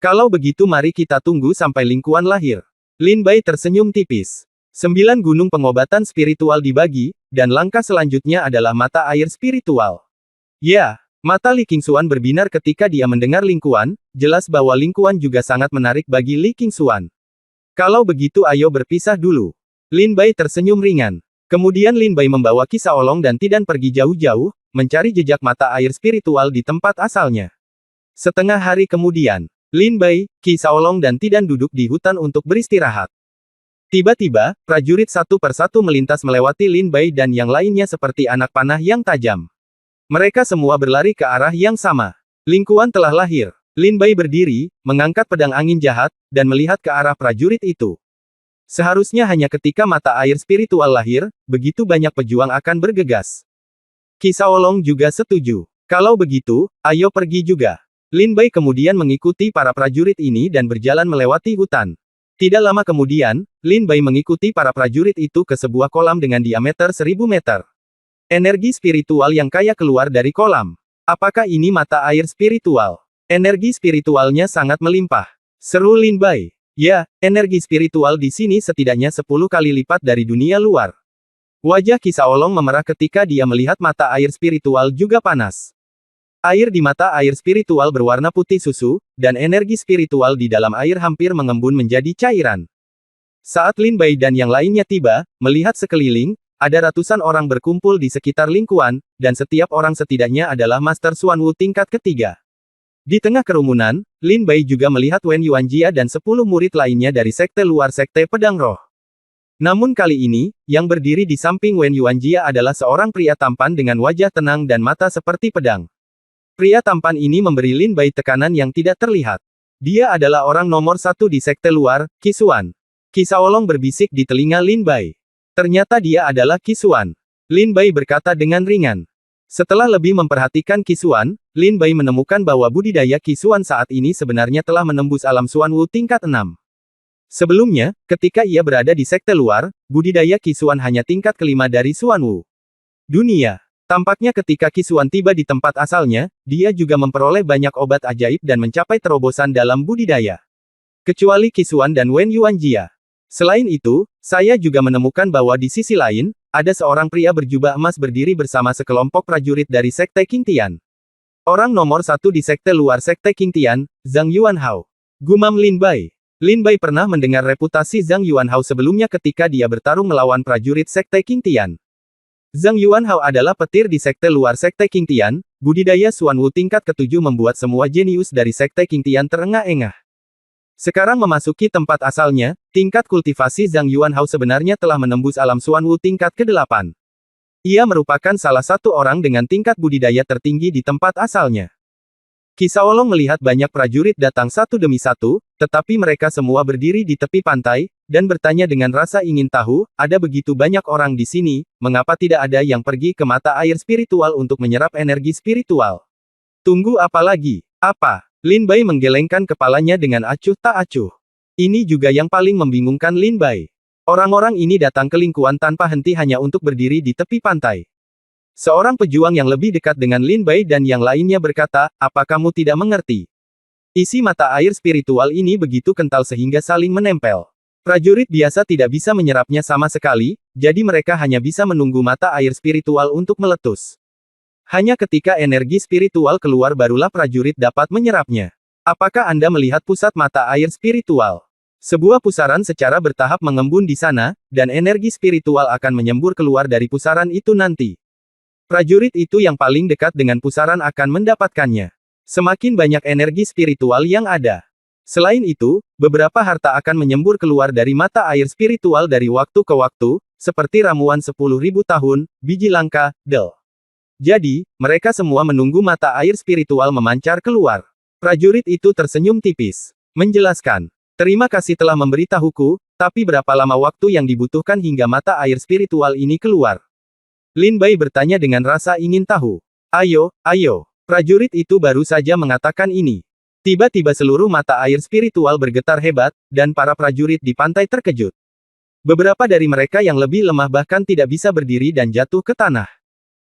Kalau begitu mari kita tunggu sampai Lingkuan lahir. Lin Bai tersenyum tipis. 9 gunung pengobatan spiritual dibagi, dan langkah selanjutnya adalah mata air spiritual. Ya, mata Li Qingxuan berbinar ketika dia mendengar Lingkuan, jelas bahwa Lingkuan juga sangat menarik bagi Li Qingxuan. Kalau begitu ayo berpisah dulu. Lin Bai tersenyum ringan. Kemudian Lin Bai membawa Qi Shaolong dan Tidan pergi jauh-jauh, mencari jejak mata air spiritual di tempat asalnya. Setengah hari kemudian, Lin Bai, Qi Shaolong dan Tidan duduk di hutan untuk beristirahat. Tiba-tiba, prajurit satu persatu melintas melewati Lin Bai dan yang lainnya seperti anak panah yang tajam. Mereka semua berlari ke arah yang sama. Lingkuan telah lahir. Lin Bai berdiri, mengangkat pedang angin jahat, dan melihat ke arah prajurit itu. Seharusnya hanya ketika mata air spiritual lahir, begitu banyak pejuang akan bergegas. Qi Shaolong juga setuju. Kalau begitu, ayo pergi juga. Lin Bai kemudian mengikuti para prajurit ini dan berjalan melewati hutan. Tidak lama kemudian, Lin Bai mengikuti para prajurit itu ke sebuah kolam dengan diameter 1000 meter. Energi spiritual yang kaya keluar dari kolam. Apakah ini mata air spiritual? Energi spiritualnya sangat melimpah. Seru Lin Bai. Ya, energi spiritual di sini setidaknya 10 kali lipat dari dunia luar. Wajah Qi Shaolong memerah ketika dia melihat mata air spiritual juga panas. Air di mata air spiritual berwarna putih susu, dan energi spiritual di dalam air hampir mengembun menjadi cairan. Saat Lin Bai dan yang lainnya tiba, melihat sekeliling, ada ratusan orang berkumpul di sekitar Lingkuan, dan setiap orang setidaknya adalah Master Xuan Wu tingkat ketiga. Di tengah kerumunan, Lin Bai juga melihat Wen Yuanjia dan 10 murid lainnya dari sekte luar sekte pedang roh. Namun kali ini, yang berdiri di samping Wen Yuanjia adalah seorang pria tampan dengan wajah tenang dan mata seperti pedang. Pria tampan ini memberi Lin Bai tekanan yang tidak terlihat. Dia adalah orang nomor satu di sekte luar, Qi Xuan. Qi Shaolong berbisik di telinga Lin Bai. Ternyata dia adalah Qi Xuan. Lin Bai berkata dengan ringan. Setelah lebih memperhatikan Qi Xuan, Lin Bai menemukan bahwa budidaya Qi Xuan saat ini sebenarnya telah menembus alam Xuan Wu tingkat 6. Sebelumnya, ketika ia berada di sekte luar, budidaya Qi Xuan hanya tingkat kelima dari Xuan Wu. Dunia. Tampaknya ketika Qi Xuan tiba di tempat asalnya, dia juga memperoleh banyak obat ajaib dan mencapai terobosan dalam budidaya. Kecuali Qi Xuan dan Wen Yuanjia. Selain itu, saya juga menemukan bahwa di sisi lain, ada seorang pria berjubah emas berdiri bersama sekelompok prajurit dari Sekte Qingtian. Orang nomor satu di sekte luar Sekte Qingtian, Zhang Yuanhao. Gumam Lin Bai. Lin Bai pernah mendengar reputasi Zhang Yuanhao sebelumnya ketika dia bertarung melawan prajurit Sekte Qingtian. Zhang Yuanhao adalah petir di sekte luar Sekte Qingtian, budidaya Xuan Wu tingkat ketujuh membuat semua jenius dari Sekte Qingtian terengah-engah. Sekarang memasuki tempat asalnya, tingkat kultivasi Zhang Yuanhao sebenarnya telah menembus alam Xuan Wu tingkat ke-8. Ia merupakan salah satu orang dengan tingkat budidaya tertinggi di tempat asalnya. Qi Shaolong melihat banyak prajurit datang satu demi satu, tetapi mereka semua berdiri di tepi pantai, dan bertanya dengan rasa ingin tahu, ada begitu banyak orang di sini, mengapa tidak ada yang pergi ke mata air spiritual untuk menyerap energi spiritual? Tunggu apa lagi? Apa? Lin Bai menggelengkan kepalanya dengan acuh tak acuh. Ini juga yang paling membingungkan Lin Bai. Orang-orang ini datang ke Lingkuan tanpa henti hanya untuk berdiri di tepi pantai. Seorang pejuang yang lebih dekat dengan Lin Bai dan yang lainnya berkata, apa kamu tidak mengerti? Isi mata air spiritual ini begitu kental sehingga saling menempel. Prajurit biasa tidak bisa menyerapnya sama sekali, jadi mereka hanya bisa menunggu mata air spiritual untuk meletus. Hanya ketika energi spiritual keluar barulah prajurit dapat menyerapnya. Apakah Anda melihat pusat mata air spiritual? Sebuah pusaran secara bertahap mengembun di sana, dan energi spiritual akan menyembur keluar dari pusaran itu nanti. Prajurit itu yang paling dekat dengan pusaran akan mendapatkannya. Semakin banyak energi spiritual yang ada. Selain itu, beberapa harta akan menyembur keluar dari mata air spiritual dari waktu ke waktu, seperti ramuan 10.000 tahun, biji langka, del. Jadi, mereka semua menunggu mata air spiritual memancar keluar. Prajurit itu tersenyum tipis. Menjelaskan, terima kasih telah memberitahuku, tapi berapa lama waktu yang dibutuhkan hingga mata air spiritual ini keluar? Lin Bai bertanya dengan rasa ingin tahu. Ayo, ayo. Prajurit itu baru saja mengatakan ini. Tiba-tiba seluruh mata air spiritual bergetar hebat, dan para prajurit di pantai terkejut. Beberapa dari mereka yang lebih lemah bahkan tidak bisa berdiri dan jatuh ke tanah.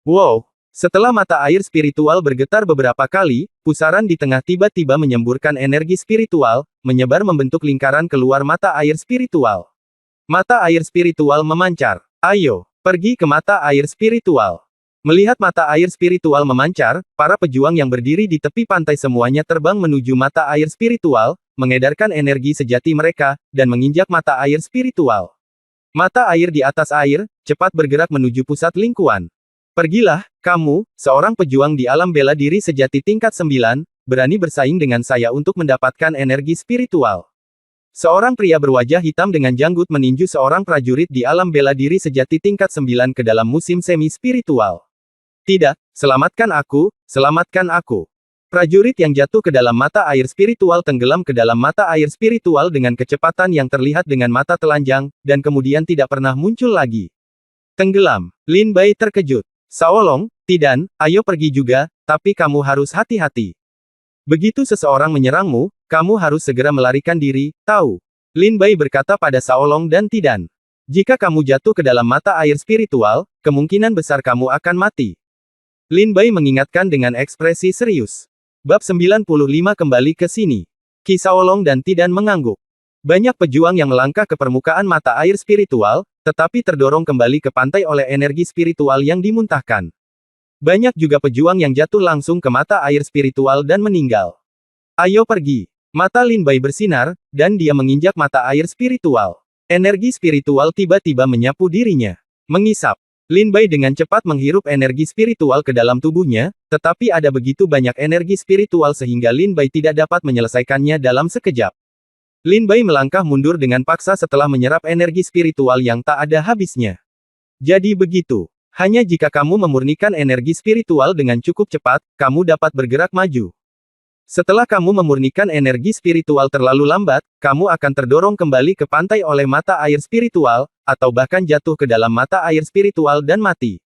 Wow! Setelah mata air spiritual bergetar beberapa kali, pusaran di tengah tiba-tiba menyemburkan energi spiritual, menyebar membentuk lingkaran keluar mata air spiritual. Mata air spiritual memancar. Ayo! Pergi ke mata air spiritual. Melihat mata air spiritual memancar, para pejuang yang berdiri di tepi pantai semuanya terbang menuju mata air spiritual, mengedarkan energi sejati mereka, dan menginjak mata air spiritual. Mata air di atas air, cepat bergerak menuju pusat Lingkuan. Pergilah, kamu, seorang pejuang di alam bela diri sejati tingkat 9, berani bersaing dengan saya untuk mendapatkan energi spiritual. Seorang pria berwajah hitam dengan janggut meninju seorang prajurit di alam bela diri sejati tingkat 9 ke dalam musim semi spiritual. Tidak, selamatkan aku, selamatkan aku. Prajurit yang jatuh ke dalam mata air spiritual tenggelam ke dalam mata air spiritual dengan kecepatan yang terlihat dengan mata telanjang, dan kemudian tidak pernah muncul lagi. Tenggelam. Lin Bai terkejut. Shaolong, Tidan, ayo pergi juga, tapi kamu harus hati-hati. Begitu seseorang menyerangmu, kamu harus segera melarikan diri, tahu? Lin Bai berkata pada Shaolong dan Tidan. Jika kamu jatuh ke dalam mata air spiritual, kemungkinan besar kamu akan mati. Lin Bai mengingatkan dengan ekspresi serius. Bab 95 kembali ke sini. Qi Shaolong dan Tidan mengangguk. Banyak pejuang yang melangkah ke permukaan mata air spiritual, tetapi terdorong kembali ke pantai oleh energi spiritual yang dimuntahkan. Banyak juga pejuang yang jatuh langsung ke mata air spiritual dan meninggal. Ayo pergi. Mata Lin Bai bersinar, dan dia menginjak mata air spiritual. Energi spiritual tiba-tiba menyapu dirinya. Mengisap. Lin Bai dengan cepat menghirup energi spiritual ke dalam tubuhnya, tetapi ada begitu banyak energi spiritual sehingga Lin Bai tidak dapat menyelesaikannya dalam sekejap. Lin Bai melangkah mundur dengan paksa setelah menyerap energi spiritual yang tak ada habisnya. Jadi begitu. Hanya jika kamu memurnikan energi spiritual dengan cukup cepat, kamu dapat bergerak maju. Setelah kamu memurnikan energi spiritual terlalu lambat, kamu akan terdorong kembali ke pantai oleh mata air spiritual, atau bahkan jatuh ke dalam mata air spiritual dan mati.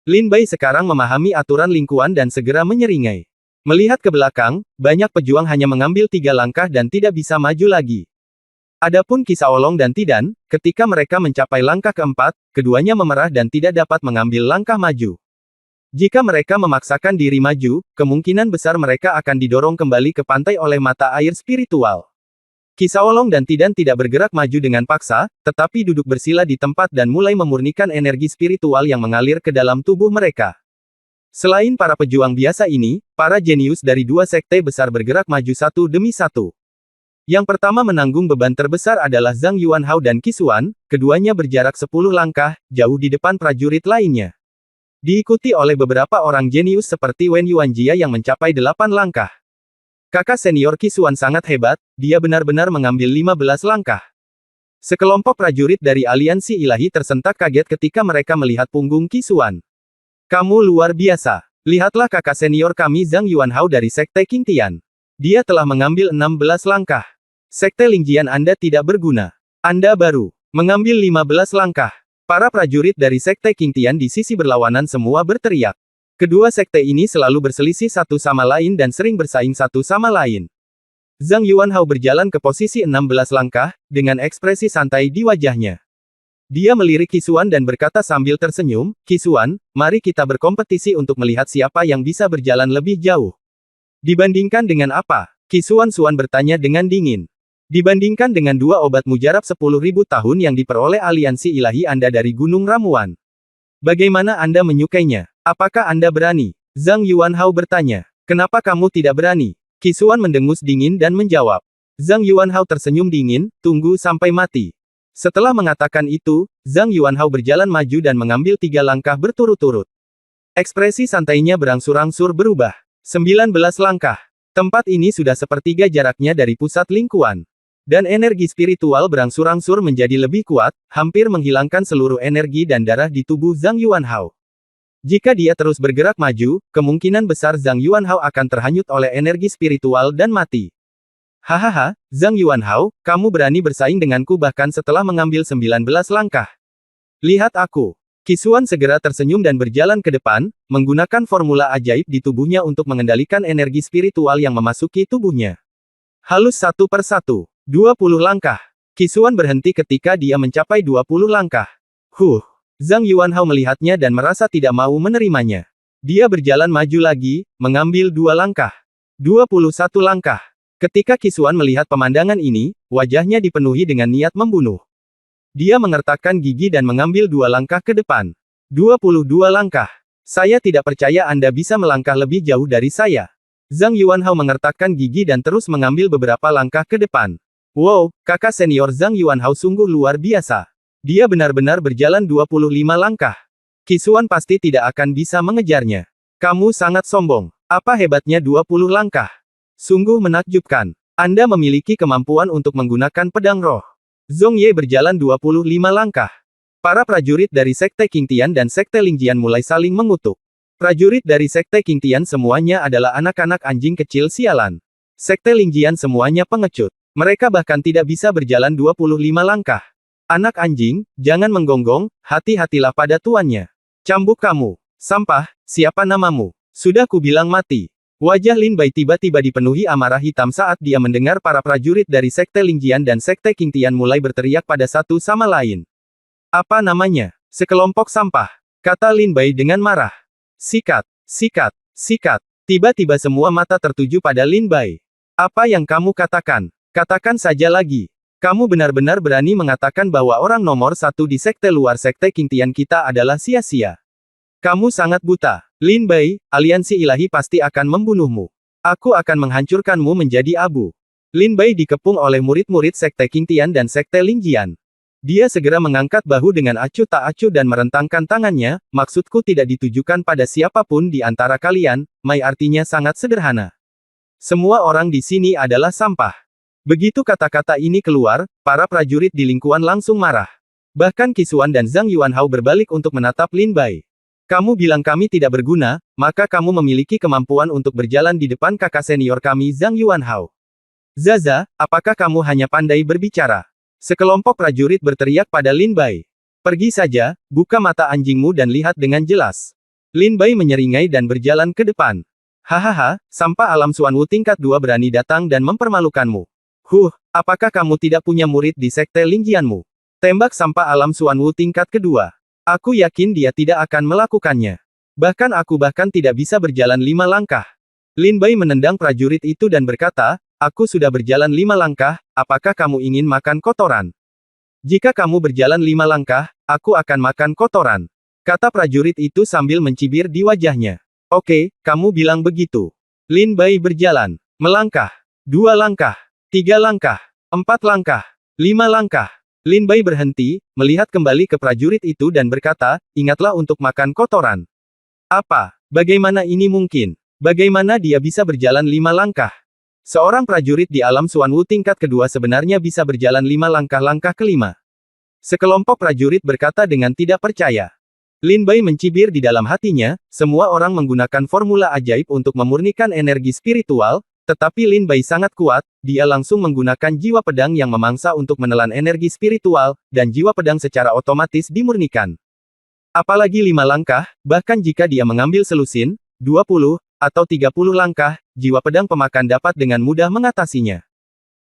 Lin Bai sekarang memahami aturan lingkuan dan segera menyeringai. Melihat ke belakang, banyak pejuang hanya mengambil 3 langkah dan tidak bisa maju lagi. Adapun Qi Shaolong dan Tidan, ketika mereka mencapai langkah keempat, keduanya memerah dan tidak dapat mengambil langkah maju. Jika mereka memaksakan diri maju, kemungkinan besar mereka akan didorong kembali ke pantai oleh mata air spiritual. Qi Shaolong dan Tidan tidak bergerak maju dengan paksa, tetapi duduk bersila di tempat dan mulai memurnikan energi spiritual yang mengalir ke dalam tubuh mereka. Selain para pejuang biasa ini, para jenius dari 2 sekte besar bergerak maju satu demi satu. Yang pertama menanggung beban terbesar adalah Zhang Yuanhao dan Qi Xuan, keduanya berjarak 10 langkah, jauh di depan prajurit lainnya. Diikuti oleh beberapa orang jenius seperti Wen Yuanjia yang mencapai 8 langkah. Kakak senior Qi Xuan sangat hebat, dia benar-benar mengambil 15 langkah. Sekelompok prajurit dari aliansi ilahi tersentak kaget ketika mereka melihat punggung Qi Xuan. Kamu luar biasa. Lihatlah kakak senior kami Zhang Yuanhao dari Sekte Qing Tian. Dia telah mengambil 16 langkah. Sekte Lingjian Anda tidak berguna. Anda baru mengambil 15 langkah. Para prajurit dari Sekte Qing Tian di sisi berlawanan semua berteriak. Kedua sekte ini selalu berselisih satu sama lain dan sering bersaing satu sama lain. Zhang Yuanhao berjalan ke posisi 16 langkah, dengan ekspresi santai di wajahnya. Dia melirik Qi Xuan dan berkata sambil tersenyum, Qi Xuan, mari kita berkompetisi untuk melihat siapa yang bisa berjalan lebih jauh. Dibandingkan dengan apa? Qi Xuan bertanya dengan dingin. Dibandingkan dengan 2 obat mujarab 10.000 tahun yang diperoleh aliansi ilahi Anda dari Gunung Ramuan. Bagaimana Anda menyukainya? Apakah Anda berani? Zhang Yuanhao bertanya. Kenapa kamu tidak berani? Qi Xuan mendengus dingin dan menjawab. Zhang Yuanhao tersenyum dingin, tunggu sampai mati. Setelah mengatakan itu, Zhang Yuanhao berjalan maju dan mengambil 3 langkah berturut-turut. Ekspresi santainya berangsur-angsur berubah. 19 langkah. Tempat ini sudah sepertiga jaraknya dari pusat lingkuan. Dan energi spiritual berangsur-angsur menjadi lebih kuat, hampir menghilangkan seluruh energi dan darah di tubuh Zhang Yuanhao. Jika dia terus bergerak maju, kemungkinan besar Zhang Yuanhao akan terhanyut oleh energi spiritual dan mati. Hahaha, Zhang Yuanhao, kamu berani bersaing denganku bahkan setelah mengambil 19 langkah. Lihat aku. Qi Xuan segera tersenyum dan berjalan ke depan, menggunakan formula ajaib di tubuhnya untuk mengendalikan energi spiritual yang memasuki tubuhnya. Halus satu per satu. 20 langkah. Qi Xuan berhenti ketika dia mencapai 20 langkah. Zhang Yuanhao melihatnya dan merasa tidak mau menerimanya. Dia berjalan maju lagi, mengambil 2 langkah. 21 langkah. Ketika Qi Xuan melihat pemandangan ini, wajahnya dipenuhi dengan niat membunuh. Dia mengertakkan gigi dan mengambil 2 langkah ke depan. 22 langkah. Saya tidak percaya Anda bisa melangkah lebih jauh dari saya. Zhang Yuanhao mengertakkan gigi dan terus mengambil beberapa langkah ke depan. Wow, kakak senior Zhang Yuanhao sungguh luar biasa. Dia benar-benar berjalan 25 langkah. Qi Xuan pasti tidak akan bisa mengejarnya. Kamu sangat sombong. Apa hebatnya 20 langkah? Sungguh menakjubkan. Anda memiliki kemampuan untuk menggunakan pedang roh. Zhong Ye berjalan 25 langkah. Para prajurit dari Sekte Qing Tian dan Sekte Lingjian mulai saling mengutuk. Prajurit dari Sekte Qing Tian semuanya adalah anak-anak anjing kecil sialan. Sekte Lingjian semuanya pengecut. Mereka bahkan tidak bisa berjalan 25 langkah. Anak anjing, jangan menggonggong, hati-hatilah pada tuannya. Cambuk kamu. Sampah, siapa namamu? Sudah kubilang mati. Wajah Lin Bai tiba-tiba dipenuhi amarah hitam saat dia mendengar para prajurit dari Sekte Lingjian dan Sekte Qing Tian mulai berteriak pada satu sama lain. Apa namanya? Sekelompok sampah, kata Lin Bai dengan marah. Sikat, sikat, sikat. Tiba-tiba semua mata tertuju pada Lin Bai. Apa yang kamu katakan? Katakan saja lagi. Kamu benar-benar berani mengatakan bahwa orang nomor 1 di sekte luar Sekte Qing Tian kita adalah sia-sia. Kamu sangat buta. Lin Bai, aliansi ilahi pasti akan membunuhmu. Aku akan menghancurkanmu menjadi abu. Lin Bai dikepung oleh murid-murid Sekte Qingtian dan Sekte Lingjian. Dia segera mengangkat bahu dengan acuh tak acuh dan merentangkan tangannya, maksudku tidak ditujukan pada siapapun di antara kalian, Mai artinya sangat sederhana. Semua orang di sini adalah sampah. Begitu kata-kata ini keluar, para prajurit di lingkuan langsung marah. Bahkan Qisuan dan Zhang Yuanhao berbalik untuk menatap Lin Bai. Kamu bilang kami tidak berguna, maka kamu memiliki kemampuan untuk berjalan di depan kakak senior kami Zhang Yuanhao. Zaza, apakah kamu hanya pandai berbicara? Sekelompok prajurit berteriak pada Lin Bai. Pergi saja, buka mata anjingmu dan lihat dengan jelas. Lin Bai menyeringai dan berjalan ke depan. Hahaha, sampah alam Xuanwu tingkat 2 berani datang dan mempermalukanmu. Apakah kamu tidak punya murid di sekte Lingjianmu? Tembak sampah alam Xuanwu tingkat kedua. Aku yakin dia tidak akan melakukannya. Bahkan aku tidak bisa berjalan 5 langkah. Lin Bai menendang prajurit itu dan berkata, aku sudah berjalan 5 langkah, apakah kamu ingin makan kotoran? Jika kamu berjalan 5 langkah, aku akan makan kotoran. Kata prajurit itu sambil mencibir di wajahnya. Oke, kamu bilang begitu. Lin Bai berjalan. Melangkah. 2 langkah. 3 langkah. 4 langkah. 5 langkah. Lin Bai berhenti, melihat kembali ke prajurit itu dan berkata, ingatlah untuk makan kotoran. Apa? Bagaimana ini mungkin? Bagaimana dia bisa berjalan 5 langkah? Seorang prajurit di alam Xuanwu tingkat kedua sebenarnya bisa berjalan 5 langkah kelima. Sekelompok prajurit berkata dengan tidak percaya. Lin Bai mencibir di dalam hatinya, semua orang menggunakan formula ajaib untuk memurnikan energi spiritual, tetapi Lin Bai sangat kuat, dia langsung menggunakan jiwa pedang yang memangsa untuk menelan energi spiritual, dan jiwa pedang secara otomatis dimurnikan. Apalagi 5 langkah, bahkan jika dia mengambil selusin, 20, atau 30 langkah, jiwa pedang pemakan dapat dengan mudah mengatasinya.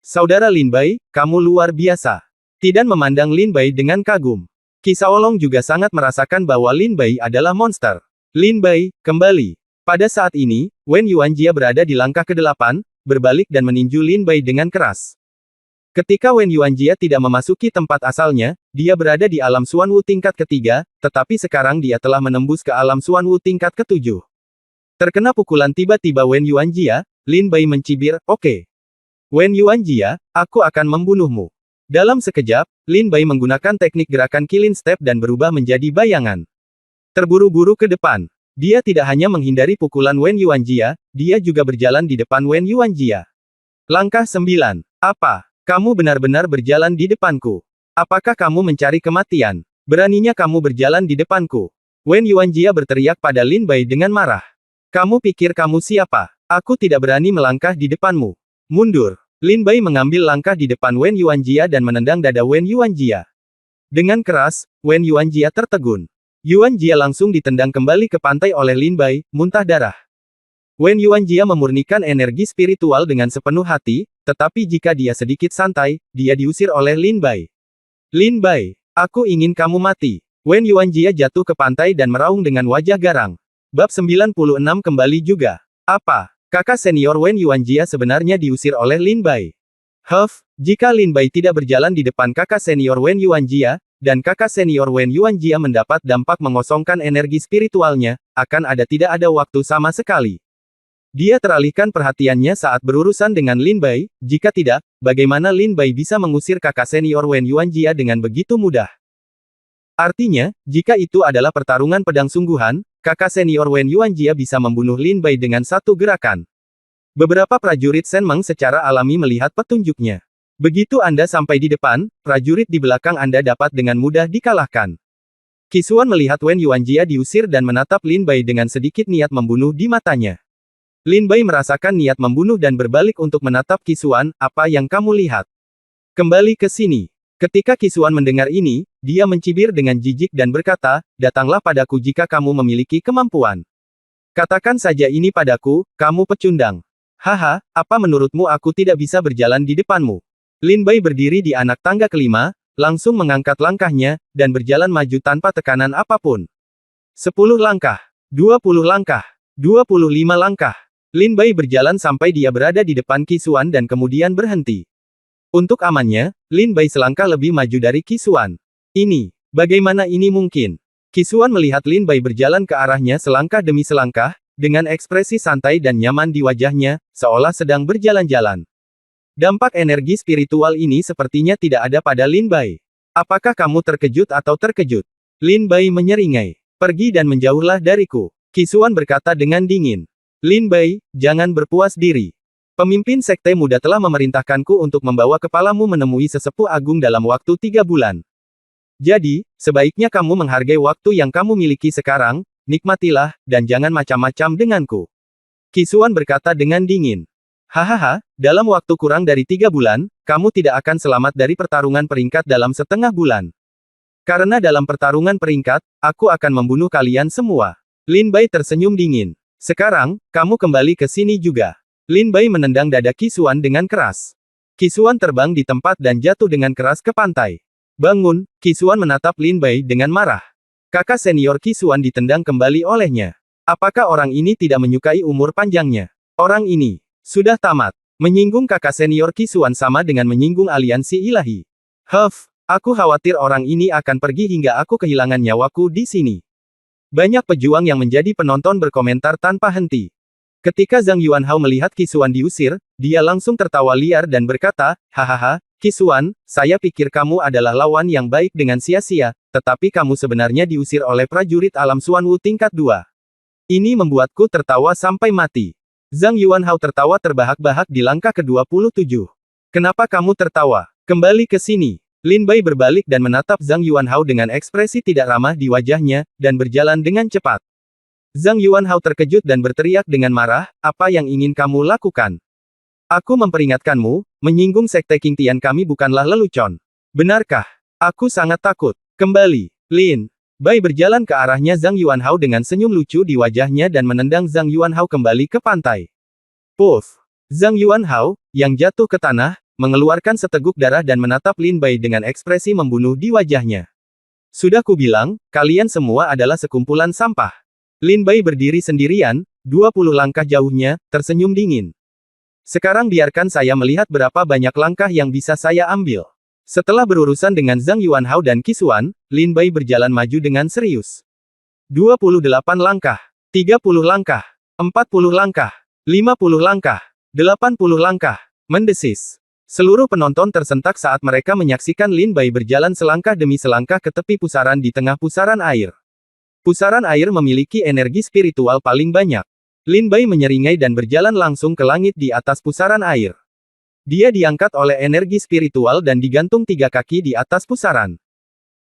Saudara Lin Bai, kamu luar biasa. Tidan memandang Lin Bai dengan kagum. Qi Shaolong juga sangat merasakan bahwa Lin Bai adalah monster. Lin Bai, kembali. Pada saat ini, Wen Yuanjia berada di langkah ke-8, berbalik dan meninju Lin Bai dengan keras. Ketika Wen Yuanjia tidak memasuki tempat asalnya, dia berada di alam Xuanwu tingkat ketiga, tetapi sekarang dia telah menembus ke alam Xuanwu tingkat ke-7. Terkena pukulan tiba-tiba Wen Yuanjia, Lin Bai mencibir, oke. Wen Yuanjia, aku akan membunuhmu. Dalam sekejap, Lin Bai menggunakan teknik gerakan Kilin Step dan berubah menjadi bayangan. Terburu-buru ke depan. Dia tidak hanya menghindari pukulan Wen Yuanjia, dia juga berjalan di depan Wen Yuanjia. Langkah 9. Apa? Kamu benar-benar berjalan di depanku. Apakah kamu mencari kematian? Beraninya kamu berjalan di depanku. Wen Yuanjia berteriak pada Lin Bai dengan marah. Kamu pikir kamu siapa? Aku tidak berani melangkah di depanmu. Mundur. Lin Bai mengambil langkah di depan Wen Yuanjia dan menendang dada Wen Yuanjia. Dengan keras, Wen Yuanjia tertegun. Yuanjia langsung ditendang kembali ke pantai oleh Lin Bai, muntah darah. Wen Yuanjia memurnikan energi spiritual dengan sepenuh hati, tetapi jika dia sedikit santai, dia diusir oleh Lin Bai. Lin Bai, aku ingin kamu mati. Wen Yuanjia jatuh ke pantai dan meraung dengan wajah garang. Bab 96 kembali juga. Apa? Kakak senior Wen Yuanjia sebenarnya diusir oleh Lin Bai. Jika Lin Bai tidak berjalan di depan kakak senior Wen Yuanjia, dan kakak senior Wen Yuanjia mendapat dampak mengosongkan energi spiritualnya, akan tidak ada waktu sama sekali. Dia teralihkan perhatiannya saat berurusan dengan Lin Bai, jika tidak, bagaimana Lin Bai bisa mengusir kakak senior Wen Yuanjia dengan begitu mudah? Artinya, jika itu adalah pertarungan pedang sungguhan, kakak senior Wen Yuanjia bisa membunuh Lin Bai dengan satu gerakan. Beberapa prajurit Senmeng secara alami melihat petunjuknya. Begitu Anda sampai di depan, prajurit di belakang Anda dapat dengan mudah dikalahkan. Qisuan melihat Wen Yuanjia diusir dan menatap Lin Bai dengan sedikit niat membunuh di matanya. Lin Bai merasakan niat membunuh dan berbalik untuk menatap Qisuan, apa yang kamu lihat? Kembali ke sini. Ketika Qisuan mendengar ini, dia mencibir dengan jijik dan berkata, datanglah padaku jika kamu memiliki kemampuan. Katakan saja ini padaku, kamu pecundang. Haha, apa menurutmu aku tidak bisa berjalan di depanmu? Lin Bai berdiri di anak tangga kelima, langsung mengangkat langkahnya, dan berjalan maju tanpa tekanan apapun. 10 langkah, 20 langkah, 25 langkah. Lin Bai berjalan sampai dia berada di depan Qisuan dan kemudian berhenti. Untuk amannya, Lin Bai selangkah lebih maju dari Qisuan. Bagaimana ini mungkin? Qisuan melihat Lin Bai berjalan ke arahnya selangkah demi selangkah, dengan ekspresi santai dan nyaman di wajahnya, seolah sedang berjalan-jalan. Dampak energi spiritual ini sepertinya tidak ada pada Lin Bai. Apakah kamu terkejut atau terkejut? Lin Bai menyeringai. Pergi dan menjauhlah dariku. Qisuan berkata dengan dingin. Lin Bai, jangan berpuas diri. Pemimpin sekte muda telah memerintahkanku untuk membawa kepalamu menemui sesepuh agung dalam waktu 3 bulan. Jadi, sebaiknya kamu menghargai waktu yang kamu miliki sekarang, nikmatilah, dan jangan macam-macam denganku. Qisuan berkata dengan dingin. Hahaha, dalam waktu kurang dari 3 bulan, kamu tidak akan selamat dari pertarungan peringkat dalam setengah bulan. Karena dalam pertarungan peringkat, aku akan membunuh kalian semua. Lin Bai tersenyum dingin. Sekarang, kamu kembali ke sini juga. Lin Bai menendang dada Qisuan dengan keras. Qisuan terbang di tempat dan jatuh dengan keras ke pantai. Bangun, Qisuan menatap Lin Bai dengan marah. Kakak senior Qisuan ditendang kembali olehnya. Apakah orang ini tidak menyukai umur panjangnya? Orang ini sudah tamat. Menyinggung kakak senior Qisuan sama dengan menyinggung aliansi ilahi. Aku khawatir orang ini akan pergi hingga aku kehilangan nyawaku di sini. Banyak pejuang yang menjadi penonton berkomentar tanpa henti. Ketika Zhang Yuanhao melihat Qisuan diusir, dia langsung tertawa liar dan berkata, hahaha, Qisuan, saya pikir kamu adalah lawan yang baik dengan sia-sia, tetapi kamu sebenarnya diusir oleh prajurit alam Xuanwu tingkat 2. Ini membuatku tertawa sampai mati. Zhang Yuanhao tertawa terbahak-bahak di langkah ke-27. Kenapa kamu tertawa? Kembali ke sini. Lin Bai berbalik dan menatap Zhang Yuanhao dengan ekspresi tidak ramah di wajahnya, dan berjalan dengan cepat. Zhang Yuanhao terkejut dan berteriak dengan marah, apa yang ingin kamu lakukan? Aku memperingatkanmu, menyinggung sekte King Tian kami bukanlah lelucon. Benarkah? Aku sangat takut. Kembali. Lin Bai berjalan ke arahnya Zhang Yuanhao dengan senyum lucu di wajahnya dan menendang Zhang Yuanhao kembali ke pantai. Puff! Zhang Yuanhao, yang jatuh ke tanah, mengeluarkan seteguk darah dan menatap Lin Bai dengan ekspresi membunuh di wajahnya. Sudah kubilang, kalian semua adalah sekumpulan sampah. Lin Bai berdiri sendirian, 20 langkah jauhnya, tersenyum dingin. Sekarang biarkan saya melihat berapa banyak langkah yang bisa saya ambil. Setelah berurusan dengan Zhang Yuanhao dan Qisuan, Lin Bai berjalan maju dengan serius. 28 langkah, 30 langkah, 40 langkah, 50 langkah, 80 langkah, mendesis. Seluruh penonton tersentak saat mereka menyaksikan Lin Bai berjalan selangkah demi selangkah ke tepi pusaran di tengah pusaran air. Pusaran air memiliki energi spiritual paling banyak. Lin Bai menyeringai dan berjalan langsung ke langit di atas pusaran air. Dia diangkat oleh energi spiritual dan digantung 3 kaki di atas pusaran.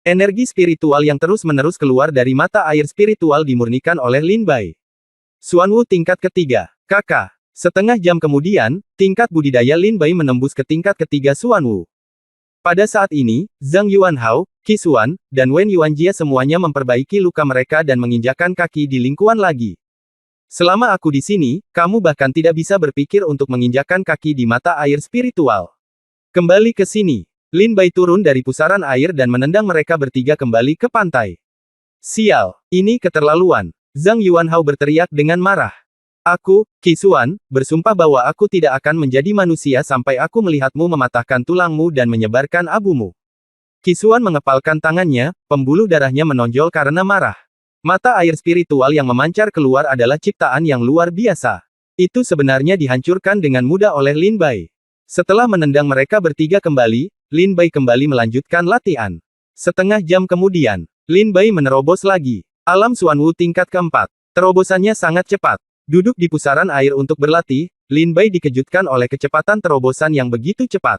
Energi spiritual yang terus-menerus keluar dari mata air spiritual dimurnikan oleh Lin Bai. Xuanwu tingkat ketiga. Kakak. Setengah jam kemudian, tingkat budidaya Lin Bai menembus ke tingkat ketiga Xuanwu. Pada saat ini, Zhang Yuanhao, Qisuan, dan Wen Yuanjia semuanya memperbaiki luka mereka dan menginjakkan kaki di lingkuan lagi. Selama aku di sini, kamu bahkan tidak bisa berpikir untuk menginjakkan kaki di mata air spiritual. Kembali ke sini. Lin Bai turun dari pusaran air dan menendang mereka bertiga kembali ke pantai. Sial, ini keterlaluan. Zhang Yuanhao berteriak dengan marah. Aku, Qisuan, bersumpah bahwa aku tidak akan menjadi manusia sampai aku melihatmu mematahkan tulangmu dan menyebarkan abumu. Qisuan mengepalkan tangannya, pembuluh darahnya menonjol karena marah. Mata air spiritual yang memancar keluar adalah ciptaan yang luar biasa. Itu sebenarnya dihancurkan dengan mudah oleh Lin Bai. Setelah menendang mereka bertiga kembali, Lin Bai kembali melanjutkan latihan. Setengah jam kemudian, Lin Bai menerobos lagi. Alam Xuanwu tingkat keempat. Terobosannya sangat cepat. Duduk di pusaran air untuk berlatih, Lin Bai dikejutkan oleh kecepatan terobosan yang begitu cepat.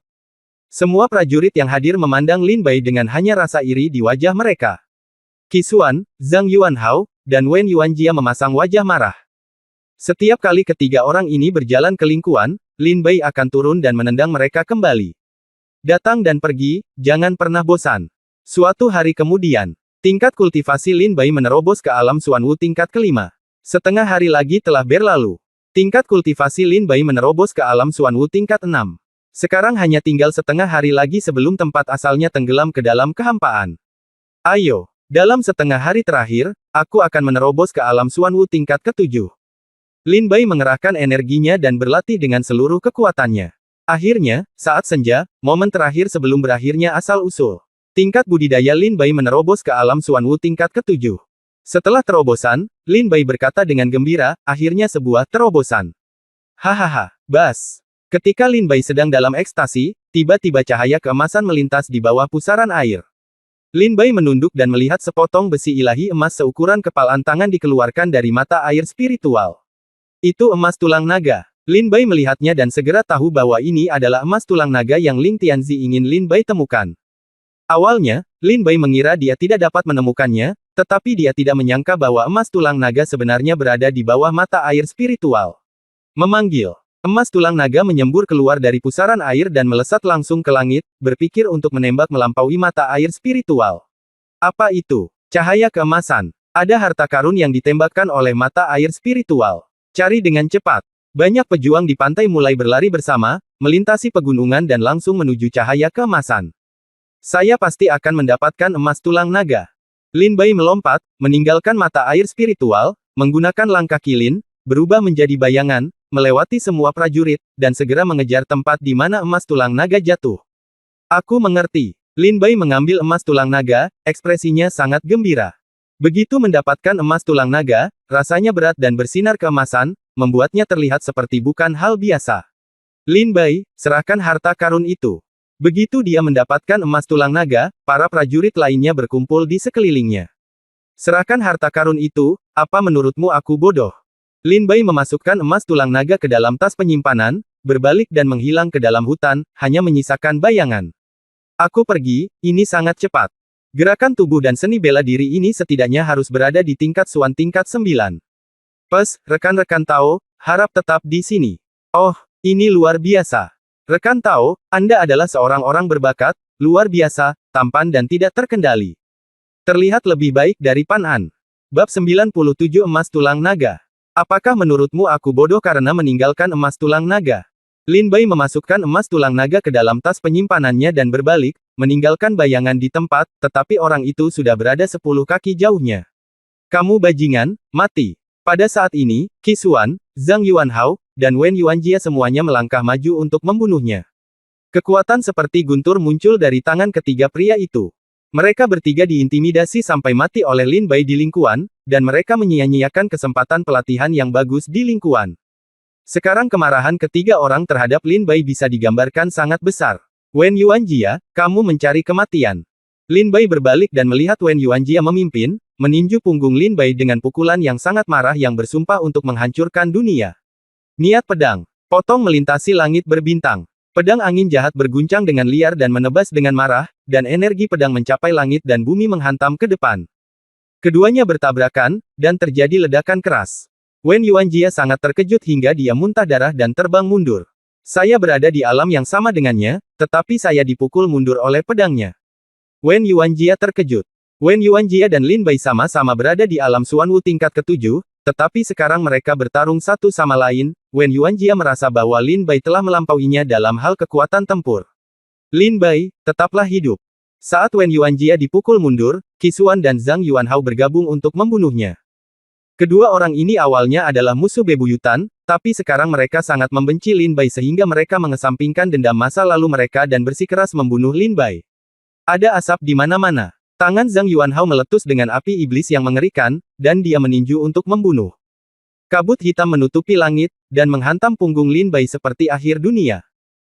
Semua prajurit yang hadir memandang Lin Bai dengan hanya rasa iri di wajah mereka. Qisuan, Zhang Yuanhao, dan Wen Yuanjia memasang wajah marah. Setiap kali ketiga orang ini berjalan ke lingkuan, Lin Bai akan turun dan menendang mereka kembali. Datang dan pergi, jangan pernah bosan. Suatu hari kemudian, tingkat kultivasi Lin Bai menerobos ke alam Xuanwu tingkat kelima. Setengah hari lagi telah berlalu. Tingkat kultivasi Lin Bai menerobos ke alam Xuanwu tingkat 6. Sekarang hanya tinggal setengah hari lagi sebelum tempat asalnya tenggelam ke dalam kehampaan. Ayo, dalam setengah hari terakhir, aku akan menerobos ke alam Xuanwu tingkat ke-7. Lin Bai mengerahkan energinya dan berlatih dengan seluruh kekuatannya. Akhirnya, saat senja, momen terakhir sebelum berakhirnya asal-usul. Tingkat budidaya Lin Bai menerobos ke alam Xuanwu tingkat ke-7. Setelah terobosan, Lin Bai berkata dengan gembira, akhirnya sebuah terobosan. Hahaha, bas. Ketika Lin Bai sedang dalam ekstasi, tiba-tiba cahaya keemasan melintas di bawah pusaran air. Lin Bai menunduk dan melihat sepotong besi ilahi emas seukuran kepalan tangan dikeluarkan dari mata air spiritual. Itu emas tulang naga. Lin Bai melihatnya dan segera tahu bahwa ini adalah emas tulang naga yang Ling Tianzi ingin Lin Bai temukan. Awalnya, Lin Bai mengira dia tidak dapat menemukannya, tetapi dia tidak menyangka bahwa emas tulang naga sebenarnya berada di bawah mata air spiritual. Memanggil. Emas tulang naga menyembur keluar dari pusaran air dan melesat langsung ke langit, berpikir untuk menembak melampaui mata air spiritual. Apa itu? Cahaya keemasan. Ada harta karun yang ditembakkan oleh mata air spiritual. Cari dengan cepat. Banyak pejuang di pantai mulai berlari bersama, melintasi pegunungan dan langsung menuju cahaya keemasan. Saya pasti akan mendapatkan emas tulang naga. Lin Bai melompat, meninggalkan mata air spiritual, menggunakan langkah kilin, berubah menjadi bayangan, melewati semua prajurit, dan segera mengejar tempat di mana emas tulang naga jatuh. Aku mengerti. Lin Bai mengambil emas tulang naga, ekspresinya sangat gembira. Begitu mendapatkan emas tulang naga, rasanya berat dan bersinar keemasan, membuatnya terlihat seperti bukan hal biasa. Lin Bai, serahkan harta karun itu. Begitu dia mendapatkan emas tulang naga, para prajurit lainnya berkumpul di sekelilingnya. Serahkan harta karun itu, apa menurutmu aku bodoh? Lin Bai memasukkan emas tulang naga ke dalam tas penyimpanan, berbalik dan menghilang ke dalam hutan, hanya menyisakan bayangan. Aku pergi, ini sangat cepat. Gerakan tubuh dan seni bela diri ini setidaknya harus berada di tingkat Xuan tingkat 9. Pes, rekan-rekan Tao, harap tetap di sini. Oh, ini luar biasa. Rekan Tao, Anda adalah seorang orang berbakat, luar biasa, tampan dan tidak terkendali. Terlihat lebih baik dari Pan An. Bab 97 Emas Tulang Naga. Apakah menurutmu aku bodoh karena meninggalkan emas tulang naga? Lin Bai memasukkan emas tulang naga ke dalam tas penyimpanannya dan berbalik, meninggalkan bayangan di tempat, tetapi orang itu sudah berada 10 kaki jauhnya. Kamu bajingan, mati. Pada saat ini, Qi Xuan, Zhang Yuanhao, dan Wen Yuanjia semuanya melangkah maju untuk membunuhnya. Kekuatan seperti guntur muncul dari tangan ketiga pria itu. Mereka bertiga diintimidasi sampai mati oleh Lin Bai di Lingkuan, dan mereka menyia-nyiakan kesempatan pelatihan yang bagus di Lingkuan. Sekarang kemarahan ketiga orang terhadap Lin Bai bisa digambarkan sangat besar. Wen Yuanjia, kamu mencari kematian. Lin Bai berbalik dan melihat Wen Yuanjia memimpin, meninju punggung Lin Bai dengan pukulan yang sangat marah yang bersumpah untuk menghancurkan dunia. Niat pedang. Potong melintasi langit berbintang. Pedang angin jahat berguncang dengan liar dan menebas dengan marah, dan energi pedang mencapai langit dan bumi menghantam ke depan. Keduanya bertabrakan, dan terjadi ledakan keras. Wen Yuanjia sangat terkejut hingga dia muntah darah dan terbang mundur. Saya berada di alam yang sama dengannya, tetapi saya dipukul mundur oleh pedangnya. Wen Yuanjia terkejut. Wen Yuanjia dan Lin Bai sama-sama berada di alam Xuanwu tingkat ke-7, tetapi sekarang mereka bertarung satu sama lain. Wen Yuanjia merasa bahwa Lin Bai telah melampauinya dalam hal kekuatan tempur. Lin Bai, tetaplah hidup. Saat Wen Yuanjia dipukul mundur, Qi Xuan dan Zhang Yuanhao bergabung untuk membunuhnya. Kedua orang ini awalnya adalah musuh bebuyutan, tapi sekarang mereka sangat membenci Lin Bai sehingga mereka mengesampingkan dendam masa lalu mereka dan bersikeras membunuh Lin Bai. Ada asap di mana-mana. Tangan Zhang Yuanhao meletus dengan api iblis yang mengerikan, dan dia meninju untuk membunuh. Kabut hitam menutupi langit, dan menghantam punggung Lin Bai seperti akhir dunia.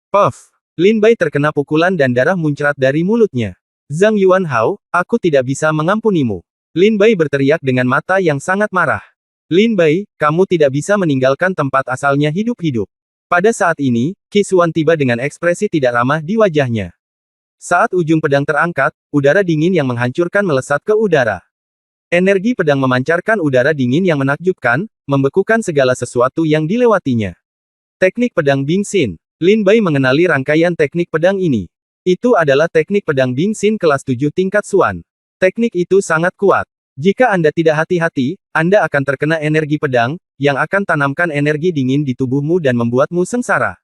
Puff! Lin Bai terkena pukulan dan darah muncrat dari mulutnya. Zhang Yuanhao, aku tidak bisa mengampunimu. Lin Bai berteriak dengan mata yang sangat marah. Lin Bai, kamu tidak bisa meninggalkan tempat asalnya hidup-hidup. Pada saat ini, Qi Xuan tiba dengan ekspresi tidak ramah di wajahnya. Saat ujung pedang terangkat, udara dingin yang menghancurkan melesat ke udara. Energi pedang memancarkan udara dingin yang menakjubkan, membekukan segala sesuatu yang dilewatinya. Teknik pedang Bing Xin. Lin Bai mengenali rangkaian teknik pedang ini. Itu adalah teknik pedang Bing Xin kelas 7 tingkat Xuan. Teknik itu sangat kuat. Jika Anda tidak hati-hati, Anda akan terkena energi pedang, yang akan tanamkan energi dingin di tubuhmu dan membuatmu sengsara.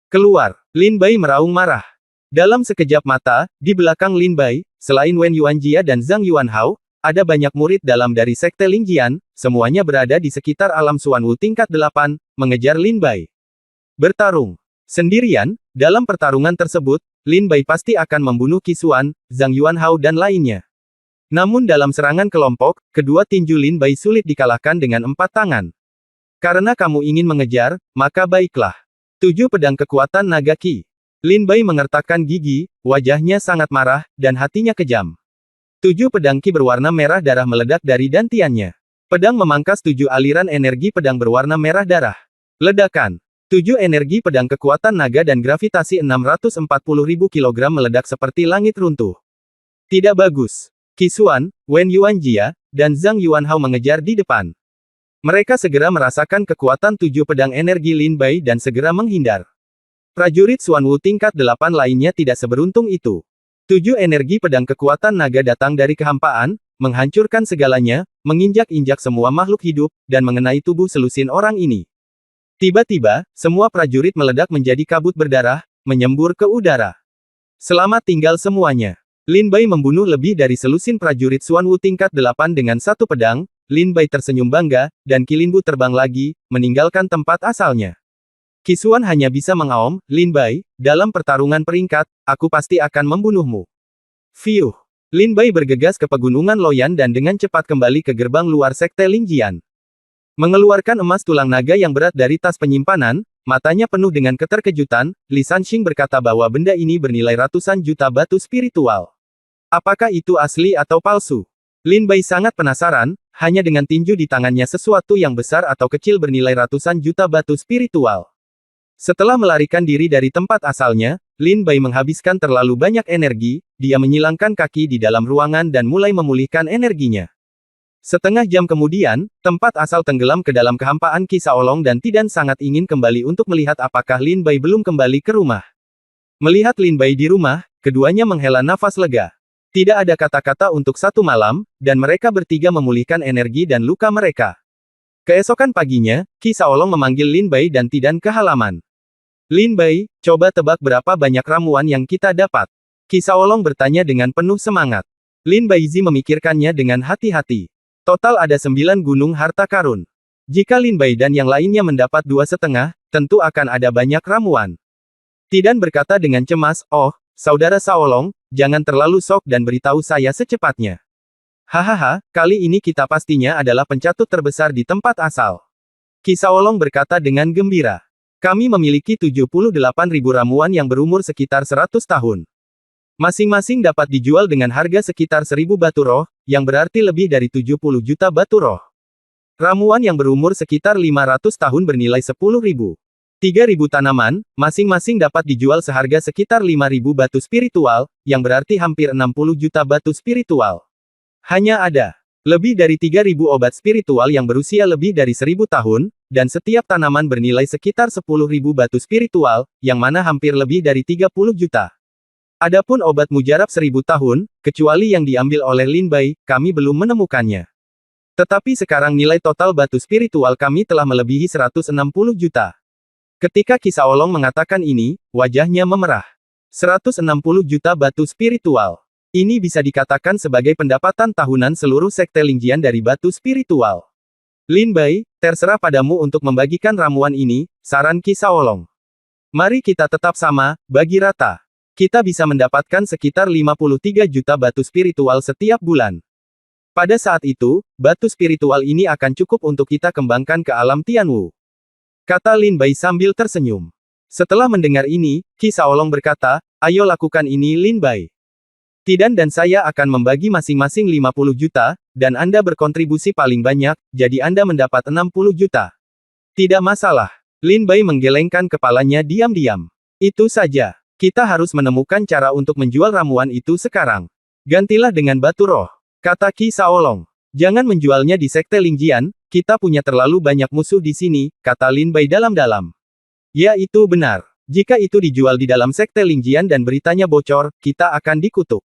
Keluar. Lin Bai meraung marah. Dalam sekejap mata, di belakang Lin Bai, selain Wen Yuanjia dan Zhang Yuanhao, ada banyak murid dalam dari Sekte Lingjian, semuanya berada di sekitar alam Xuanwu tingkat 8, mengejar Lin Bai. Bertarung. Sendirian, dalam pertarungan tersebut, Lin Bai pasti akan membunuh Qisuan, Zhang Yuanhao dan lainnya. Namun dalam serangan kelompok, kedua tinju Lin Bai sulit dikalahkan dengan 4 tangan. Karena kamu ingin mengejar, maka baiklah. 7 pedang kekuatan naga Qi. Lin Bai mengertakkan gigi, wajahnya sangat marah, dan hatinya kejam. 7 pedang Qi berwarna merah darah meledak dari dantiannya. Pedang memangkas 7 aliran energi pedang berwarna merah darah. Ledakan. 7 energi pedang kekuatan naga dan gravitasi 640.000 kg meledak seperti langit runtuh. Tidak bagus. Qisuan, Wen Yuanjia, dan Zhang Yuanhao mengejar di depan. Mereka segera merasakan kekuatan 7 pedang energi Lin Bai dan segera menghindar. Prajurit Xuanwu tingkat 8 lainnya tidak seberuntung itu. 7 energi pedang kekuatan naga datang dari kehampaan, menghancurkan segalanya, menginjak-injak semua makhluk hidup, dan mengenai tubuh selusin orang ini. Tiba-tiba, semua prajurit meledak menjadi kabut berdarah, menyembur ke udara. Selamat tinggal semuanya. Lin Bai membunuh lebih dari selusin prajurit Xuanwu tingkat 8 dengan 1 pedang. Lin Bai tersenyum bangga, dan Qilinbu terbang lagi, meninggalkan tempat asalnya. Qisuan hanya bisa mengaum, Lin Bai, dalam pertarungan peringkat, aku pasti akan membunuhmu. Fiuh. Lin Bai bergegas ke pegunungan Loyan dan dengan cepat kembali ke gerbang luar sekte Lingjian. Mengeluarkan emas tulang naga yang berat dari tas penyimpanan, matanya penuh dengan keterkejutan, Li Sanxing berkata bahwa benda ini bernilai ratusan juta batu spiritual. Apakah itu asli atau palsu? Lin Bai sangat penasaran, hanya dengan tinju di tangannya sesuatu yang besar atau kecil bernilai ratusan juta batu spiritual. Setelah melarikan diri dari tempat asalnya, Lin Bai menghabiskan terlalu banyak energi, dia menyilangkan kaki di dalam ruangan dan mulai memulihkan energinya. Setengah jam kemudian, tempat asal tenggelam ke dalam kehampaan Qi Shaolong dan Tidan sangat ingin kembali untuk melihat apakah Lin Bai belum kembali ke rumah. Melihat Lin Bai di rumah, keduanya menghela nafas lega. Tidak ada kata-kata untuk 1 malam, dan mereka bertiga memulihkan energi dan luka mereka. Keesokan paginya, Qi Shaolong memanggil Lin Bai dan Tidan ke halaman. Lin Bai, coba tebak berapa banyak ramuan yang kita dapat. Qi Shaolong bertanya dengan penuh semangat. Lin Baizi memikirkannya dengan hati-hati. Total ada 9 gunung harta karun. Jika Lin Bai dan yang lainnya mendapat 2,5, tentu akan ada banyak ramuan. Tidan berkata dengan cemas, oh, saudara Shaolong, jangan terlalu sok dan beritahu saya secepatnya. Hahaha, kali ini kita pastinya adalah pencatut terbesar di tempat asal. Qi Shaolong berkata dengan gembira. Kami memiliki 78.000 ramuan yang berumur sekitar 100 tahun. Masing-masing dapat dijual dengan harga sekitar 1.000 batu roh, yang berarti lebih dari 70 juta batu roh. Ramuan yang berumur sekitar 500 tahun bernilai 10.000. 3.000 tanaman, masing-masing dapat dijual seharga sekitar 5.000 batu spiritual, yang berarti hampir 60 juta batu spiritual. Hanya ada lebih dari 3.000 obat spiritual yang berusia lebih dari 1.000 tahun, dan setiap tanaman bernilai sekitar 10.000 batu spiritual, yang mana hampir lebih dari 30 juta. Adapun obat mujarab 1.000 tahun, kecuali yang diambil oleh Lin Bai, kami belum menemukannya. Tetapi sekarang nilai total batu spiritual kami telah melebihi 160 juta. Ketika Qi Shaolong mengatakan ini, wajahnya memerah. 160 juta batu spiritual. Ini bisa dikatakan sebagai pendapatan tahunan seluruh sekte Lingjian dari batu spiritual. Lin Bai, terserah padamu untuk membagikan ramuan ini, saran Qi Shaolong. Mari kita tetap sama, bagi rata. Kita bisa mendapatkan sekitar 53 juta batu spiritual setiap bulan. Pada saat itu, batu spiritual ini akan cukup untuk kita kembangkan ke alam Tianwu. Kata Lin Bai sambil tersenyum. Setelah mendengar ini, Qi Shaolong berkata, ayo lakukan ini Lin Bai. Tidan dan saya akan membagi masing-masing 50 juta, dan Anda berkontribusi paling banyak, jadi Anda mendapat 60 juta. Tidak masalah. Lin Bai menggelengkan kepalanya diam-diam. Itu saja. Kita harus menemukan cara untuk menjual ramuan itu sekarang. Gantilah dengan batu roh. Kata Qi Shaolong. Jangan menjualnya di sekte Lingjian, kita punya terlalu banyak musuh di sini, kata Lin Bai dalam-dalam. Ya itu benar. Jika itu dijual di dalam sekte Lingjian dan beritanya bocor, kita akan dikutuk.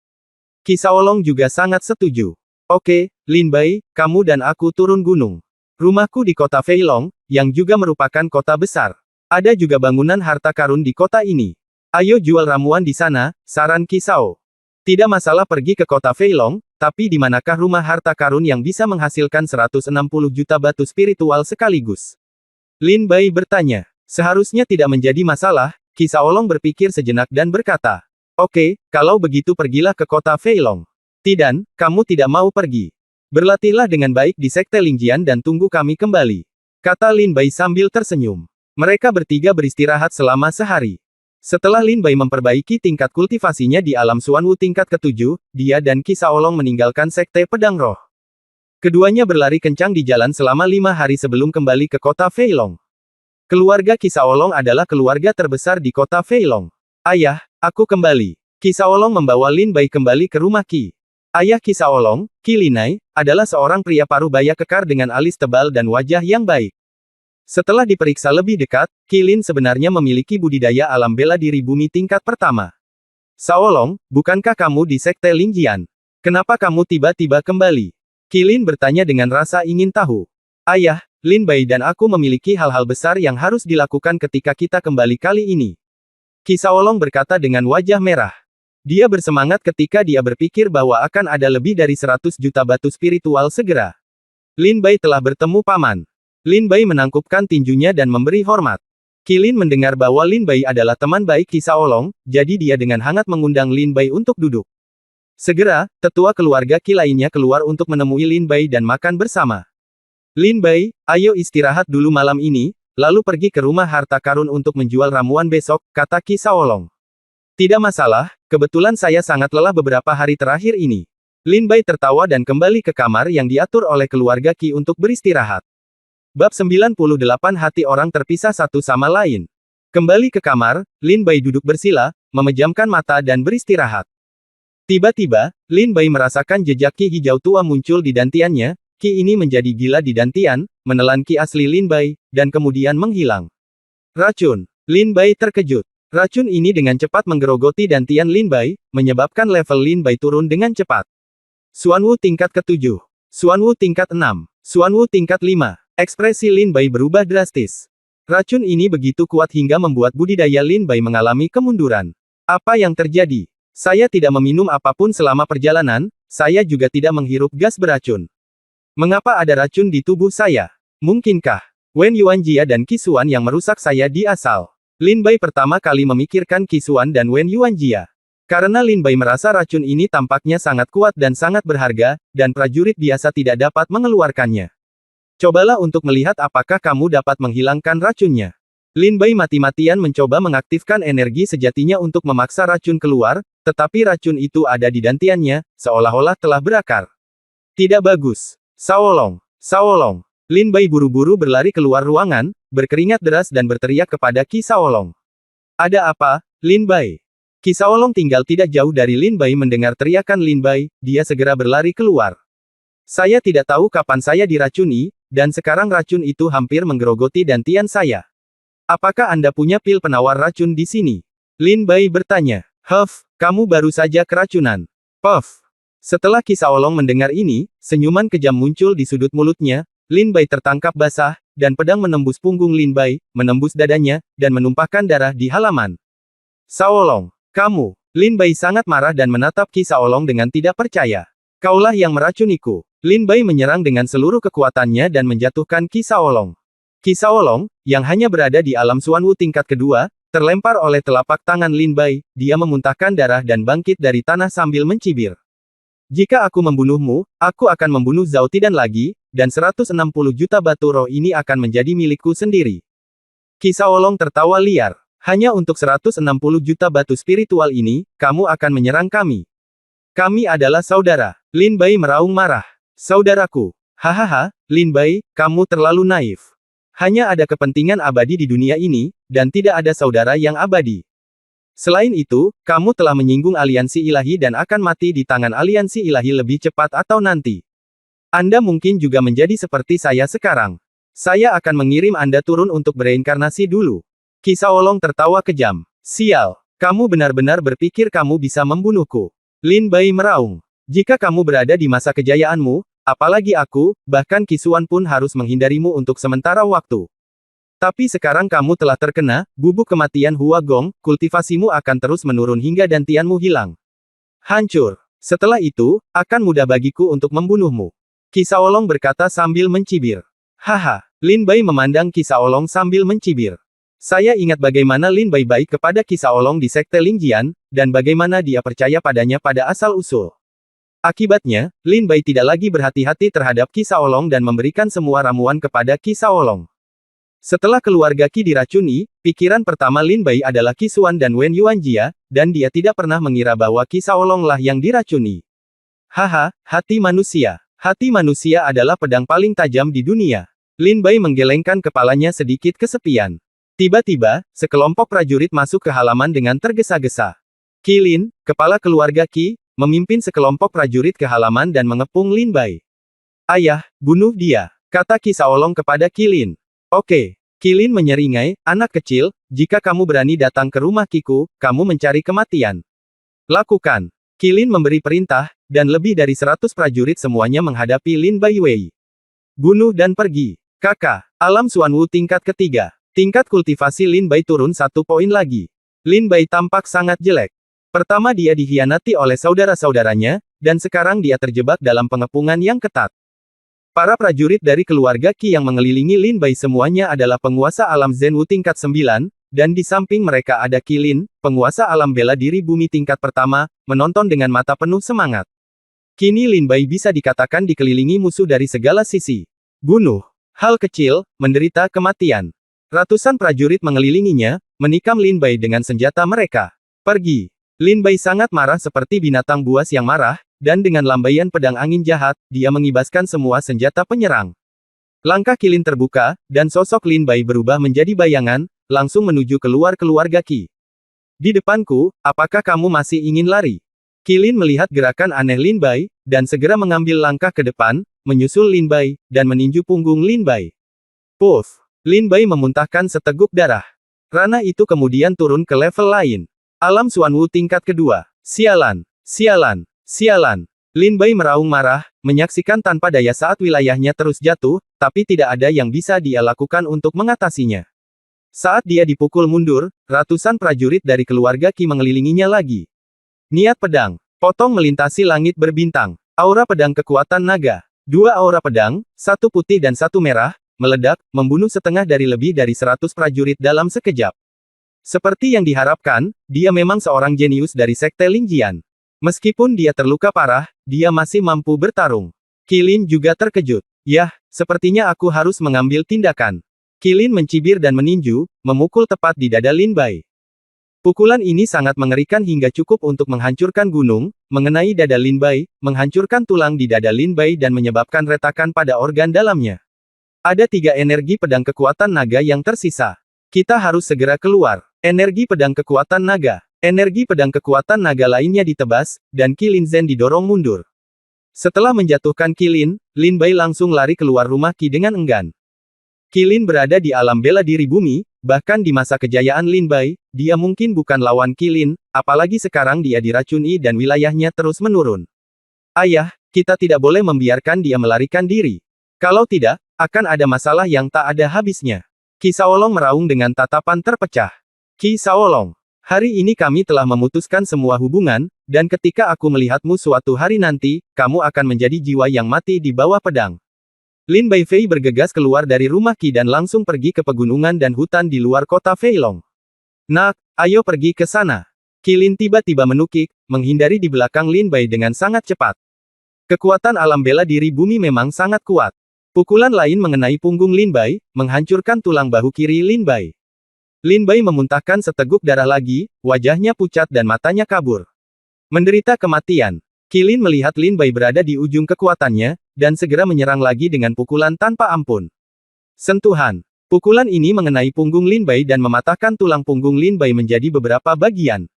Qi Shaolong juga sangat setuju. Oke, Lin Bai, kamu dan aku turun gunung. Rumahku di kota Feilong, yang juga merupakan kota besar. Ada juga bangunan harta karun di kota ini. Ayo jual ramuan di sana, saran Qi Shao. Tidak masalah pergi ke kota Feilong, tapi di manakah rumah harta karun yang bisa menghasilkan 160 juta batu spiritual sekaligus? Lin Bai bertanya. Seharusnya tidak menjadi masalah, Qi Shaolong berpikir sejenak dan berkata. Oke, kalau begitu pergilah ke kota Feilong. Tidak, kamu tidak mau pergi. Berlatihlah dengan baik di Sekte Lingjian dan tunggu kami kembali. Kata Lin Bai sambil tersenyum. Mereka bertiga beristirahat selama sehari. Setelah Lin Bai memperbaiki tingkat kultivasinya di alam Xuanwu tingkat ke-7, dia dan Qi Shaolong meninggalkan Sekte Pedang Roh. Keduanya berlari kencang di jalan selama 5 hari sebelum kembali ke kota Feilong. Keluarga Qi Shaolong adalah keluarga terbesar di kota Feilong. Ayah, aku kembali. Qi Shaolong membawa Lin Bai kembali ke rumah Qi. Ayah Qi Shaolong, Qi Linai, adalah seorang pria parubaya kekar dengan alis tebal dan wajah yang baik. Setelah diperiksa lebih dekat, Qi Lin sebenarnya memiliki budidaya alam bela diri bumi tingkat pertama. Shaolong, bukankah kamu di Sekte Lingjian? Kenapa kamu tiba-tiba kembali? Qi Lin bertanya dengan rasa ingin tahu. Ayah, Lin Bai dan aku memiliki hal-hal besar yang harus dilakukan ketika kita kembali kali ini. Qi Shaolong berkata dengan wajah merah. Dia bersemangat ketika dia berpikir bahwa akan ada lebih dari 100 juta batu spiritual segera. Lin Bai telah bertemu paman. Lin Bai menangkupkan tinjunya dan memberi hormat. Qi Lin mendengar bahwa Lin Bai adalah teman baik Qi Shaolong, jadi dia dengan hangat mengundang Lin Bai untuk duduk. Segera, tetua keluarga Qi lainnya keluar untuk menemui Lin Bai dan makan bersama. Lin Bai, ayo istirahat dulu malam ini, lalu pergi ke rumah harta karun untuk menjual ramuan besok, kata Qi Shaolong. Tidak masalah, kebetulan saya sangat lelah beberapa hari terakhir ini. Lin Bai tertawa dan kembali ke kamar yang diatur oleh keluarga Qi untuk beristirahat. Bab 98 Hati orang terpisah satu sama lain. Kembali ke kamar, Lin Bai duduk bersila, memejamkan mata dan beristirahat. Tiba-tiba, Lin Bai merasakan jejak Qi hijau tua muncul di dantiannya. Qi ini menjadi gila di dantian, menelan Qi asli Lin Bai, dan kemudian menghilang. Racun. Lin Bai terkejut. Racun ini dengan cepat menggerogoti dantian Lin Bai, menyebabkan level Lin Bai turun dengan cepat. Xuanwu tingkat ke-7. Xuanwu tingkat 6. Xuanwu tingkat 5. Ekspresi Lin Bai berubah drastis. Racun ini begitu kuat hingga membuat budidaya Lin Bai mengalami kemunduran. Apa yang terjadi? Saya tidak meminum apapun selama perjalanan, saya juga tidak menghirup gas beracun. Mengapa ada racun di tubuh saya? Mungkinkah Wen Yuanjia dan Qi Xuan yang merusak saya di asal? Lin Bai pertama kali memikirkan Qi Xuan dan Wen Yuanjia. Karena Lin Bai merasa racun ini tampaknya sangat kuat dan sangat berharga, dan prajurit biasa tidak dapat mengeluarkannya. Cobalah untuk melihat apakah kamu dapat menghilangkan racunnya. Lin Bai mati-matian mencoba mengaktifkan energi sejatinya untuk memaksa racun keluar, tetapi racun itu ada di dantiannya, seolah-olah telah berakar. Tidak bagus. Shaolong. Shaolong. Lin Bai buru-buru berlari keluar ruangan, berkeringat deras dan berteriak kepada Qi Shaolong. Ada apa, Lin Bai? Qi Shaolong tinggal tidak jauh dari Lin Bai mendengar teriakan Lin Bai, dia segera berlari keluar. Saya tidak tahu kapan saya diracuni, dan sekarang racun itu hampir menggerogoti dantian saya. Apakah Anda punya pil penawar racun di sini? Lin Bai bertanya. Huff, kamu baru saja keracunan. Puff. Setelah Qi Shaolong mendengar ini, senyuman kejam muncul di sudut mulutnya. Lin Bai tertangkap basah, dan pedang menembus punggung Lin Bai, menembus dadanya, dan menumpahkan darah di halaman. Shaolong, kamu. Lin Bai sangat marah dan menatap Qi Shaolong dengan tidak percaya. Kaulah yang meracuniku. Lin Bai menyerang dengan seluruh kekuatannya dan menjatuhkan Qi Shaolong. Qi Shaolong, yang hanya berada di alam Xuanwu tingkat kedua, terlempar oleh telapak tangan Lin Bai, dia memuntahkan darah dan bangkit dari tanah sambil mencibir. Jika aku membunuhmu, aku akan membunuh Zhao Tidan lagi, dan 160 juta batu roh ini akan menjadi milikku sendiri. Qi Shaolong tertawa liar. Hanya untuk 160 juta batu spiritual ini, kamu akan menyerang kami. Kami adalah saudara. Lin Bai meraung marah. Saudaraku. Hahaha, Lin Bai, kamu terlalu naif. Hanya ada kepentingan abadi di dunia ini, dan tidak ada saudara yang abadi. Selain itu, kamu telah menyinggung aliansi ilahi dan akan mati di tangan aliansi ilahi lebih cepat atau nanti. Anda mungkin juga menjadi seperti saya sekarang. Saya akan mengirim Anda turun untuk bereinkarnasi dulu. Qi Shaolong tertawa kejam. Sial, kamu benar-benar berpikir kamu bisa membunuhku. Lin Bai meraung. Jika kamu berada di masa kejayaanmu, apalagi aku, bahkan Qi Xuan pun harus menghindarimu untuk sementara waktu. Tapi sekarang kamu telah terkena bubuk kematian Hua Gong, kultivasimu akan terus menurun hingga dantianmu hilang. Hancur. Setelah itu, akan mudah bagiku untuk membunuhmu. Qi Shaolong berkata sambil mencibir. Haha, Lin Bai memandang Qi Shaolong sambil mencibir. Saya ingat bagaimana Lin Bai baik kepada Qi Shaolong di Sekte Lingjian, dan bagaimana dia percaya padanya pada asal-usul. Akibatnya, Lin Bai tidak lagi berhati-hati terhadap Qi Shaolong dan memberikan semua ramuan kepada Qi Shaolong. Setelah keluarga Qi diracuni, pikiran pertama Lin Bai adalah Qi Xuan dan Wen Yuanjia, dan dia tidak pernah mengira bahwa Qi Shaolong lah yang diracuni. Haha, hati manusia. Hati manusia adalah pedang paling tajam di dunia. Lin Bai menggelengkan kepalanya sedikit kesepian. Tiba-tiba, sekelompok prajurit masuk ke halaman dengan tergesa-gesa. Qi Lin, kepala keluarga Qi, memimpin sekelompok prajurit ke halaman dan mengepung Lin Bai. Ayah, bunuh dia, kata Qi Shaolong kepada Qi Lin. Oke. Qi Lin menyeringai, anak kecil, jika kamu berani datang ke rumah Kiku, kamu mencari kematian. Lakukan. Qi Lin memberi perintah, dan lebih dari 100 prajurit semuanya menghadapi Lin Bai Wei. Bunuh dan pergi. Kakak, alam Xuanwu tingkat ketiga. Tingkat kultivasi Lin Bai turun 1 poin lagi. Lin Bai tampak sangat jelek. Pertama dia dikhianati oleh saudara-saudaranya, dan sekarang dia terjebak dalam pengepungan yang ketat. Para prajurit dari keluarga Qi yang mengelilingi Lin Bai semuanya adalah penguasa alam Zhenwu tingkat 9, dan di samping mereka ada Qi Lin, penguasa alam bela diri bumi tingkat pertama, menonton dengan mata penuh semangat. Kini Lin Bai bisa dikatakan dikelilingi musuh dari segala sisi. Bunuh. Hal kecil, menderita kematian. Ratusan prajurit mengelilinginya, menikam Lin Bai dengan senjata mereka. Pergi. Lin Bai sangat marah seperti binatang buas yang marah, dan dengan lambaian pedang angin jahat, dia mengibaskan semua senjata penyerang. Langkah Qi Lin terbuka, dan sosok Lin Bai berubah menjadi bayangan, langsung menuju keluar keluarga Qi. Di depanku, apakah kamu masih ingin lari? Qi Lin melihat gerakan aneh Lin Bai, dan segera mengambil langkah ke depan, menyusul Lin Bai, dan meninju punggung Lin Bai. Puff! Lin Bai memuntahkan seteguk darah. Ranah itu kemudian turun ke level lain. Alam Xuanwu tingkat kedua. Sialan! Sialan! Sialan! Lin Bai meraung marah, menyaksikan tanpa daya saat wilayahnya terus jatuh, tapi tidak ada yang bisa dia lakukan untuk mengatasinya. Saat dia dipukul mundur, ratusan prajurit dari keluarga Qi mengelilinginya lagi. Niat pedang. Potong melintasi langit berbintang. Aura pedang kekuatan naga. 2 aura pedang, 1 putih dan 1 merah, meledak, membunuh setengah dari lebih dari 100 prajurit dalam sekejap. Seperti yang diharapkan, dia memang seorang jenius dari Sekte Lingjian. Meskipun dia terluka parah, dia masih mampu bertarung. Qi Lin juga terkejut. Yah, sepertinya aku harus mengambil tindakan. Qi Lin mencibir dan meninju, memukul tepat di dada Lin Bai. Pukulan ini sangat mengerikan hingga cukup untuk menghancurkan gunung, mengenai dada Lin Bai, menghancurkan tulang di dada Lin Bai dan menyebabkan retakan pada organ dalamnya. Ada 3 energi pedang kekuatan naga yang tersisa. Kita harus segera keluar. Energi pedang kekuatan naga. Energi pedang kekuatan naga lainnya ditebas, dan Qi Lin Zhen didorong mundur. Setelah menjatuhkan Qi Lin, Lin Bai langsung lari keluar rumah Qi dengan enggan. Qi Lin berada di alam bela diri bumi, bahkan di masa kejayaan Lin Bai, dia mungkin bukan lawan Qi Lin, apalagi sekarang dia diracuni dan wilayahnya terus menurun. Ayah, kita tidak boleh membiarkan dia melarikan diri. Kalau tidak, akan ada masalah yang tak ada habisnya. Qi Shaolong meraung dengan tatapan terpecah. Qi Shaolong. Hari ini kami telah memutuskan semua hubungan, dan ketika aku melihatmu suatu hari nanti, kamu akan menjadi jiwa yang mati di bawah pedang. Lin Bai Fei bergegas keluar dari rumah Qi dan langsung pergi ke pegunungan dan hutan di luar kota Feilong. Nak, ayo pergi ke sana. Qi Lin tiba-tiba menukik, menghindari di belakang Lin Bai dengan sangat cepat. Kekuatan alam bela diri bumi memang sangat kuat. Pukulan lain mengenai punggung Lin Bai, menghancurkan tulang bahu kiri Lin Bai. Lin Bai memuntahkan seteguk darah lagi, wajahnya pucat dan matanya kabur. Menderita kematian. Qi Lin melihat Lin Bai berada di ujung kekuatannya, dan segera menyerang lagi dengan pukulan tanpa ampun. Sentuhan. Pukulan ini mengenai punggung Lin Bai dan mematahkan tulang punggung Lin Bai menjadi beberapa bagian.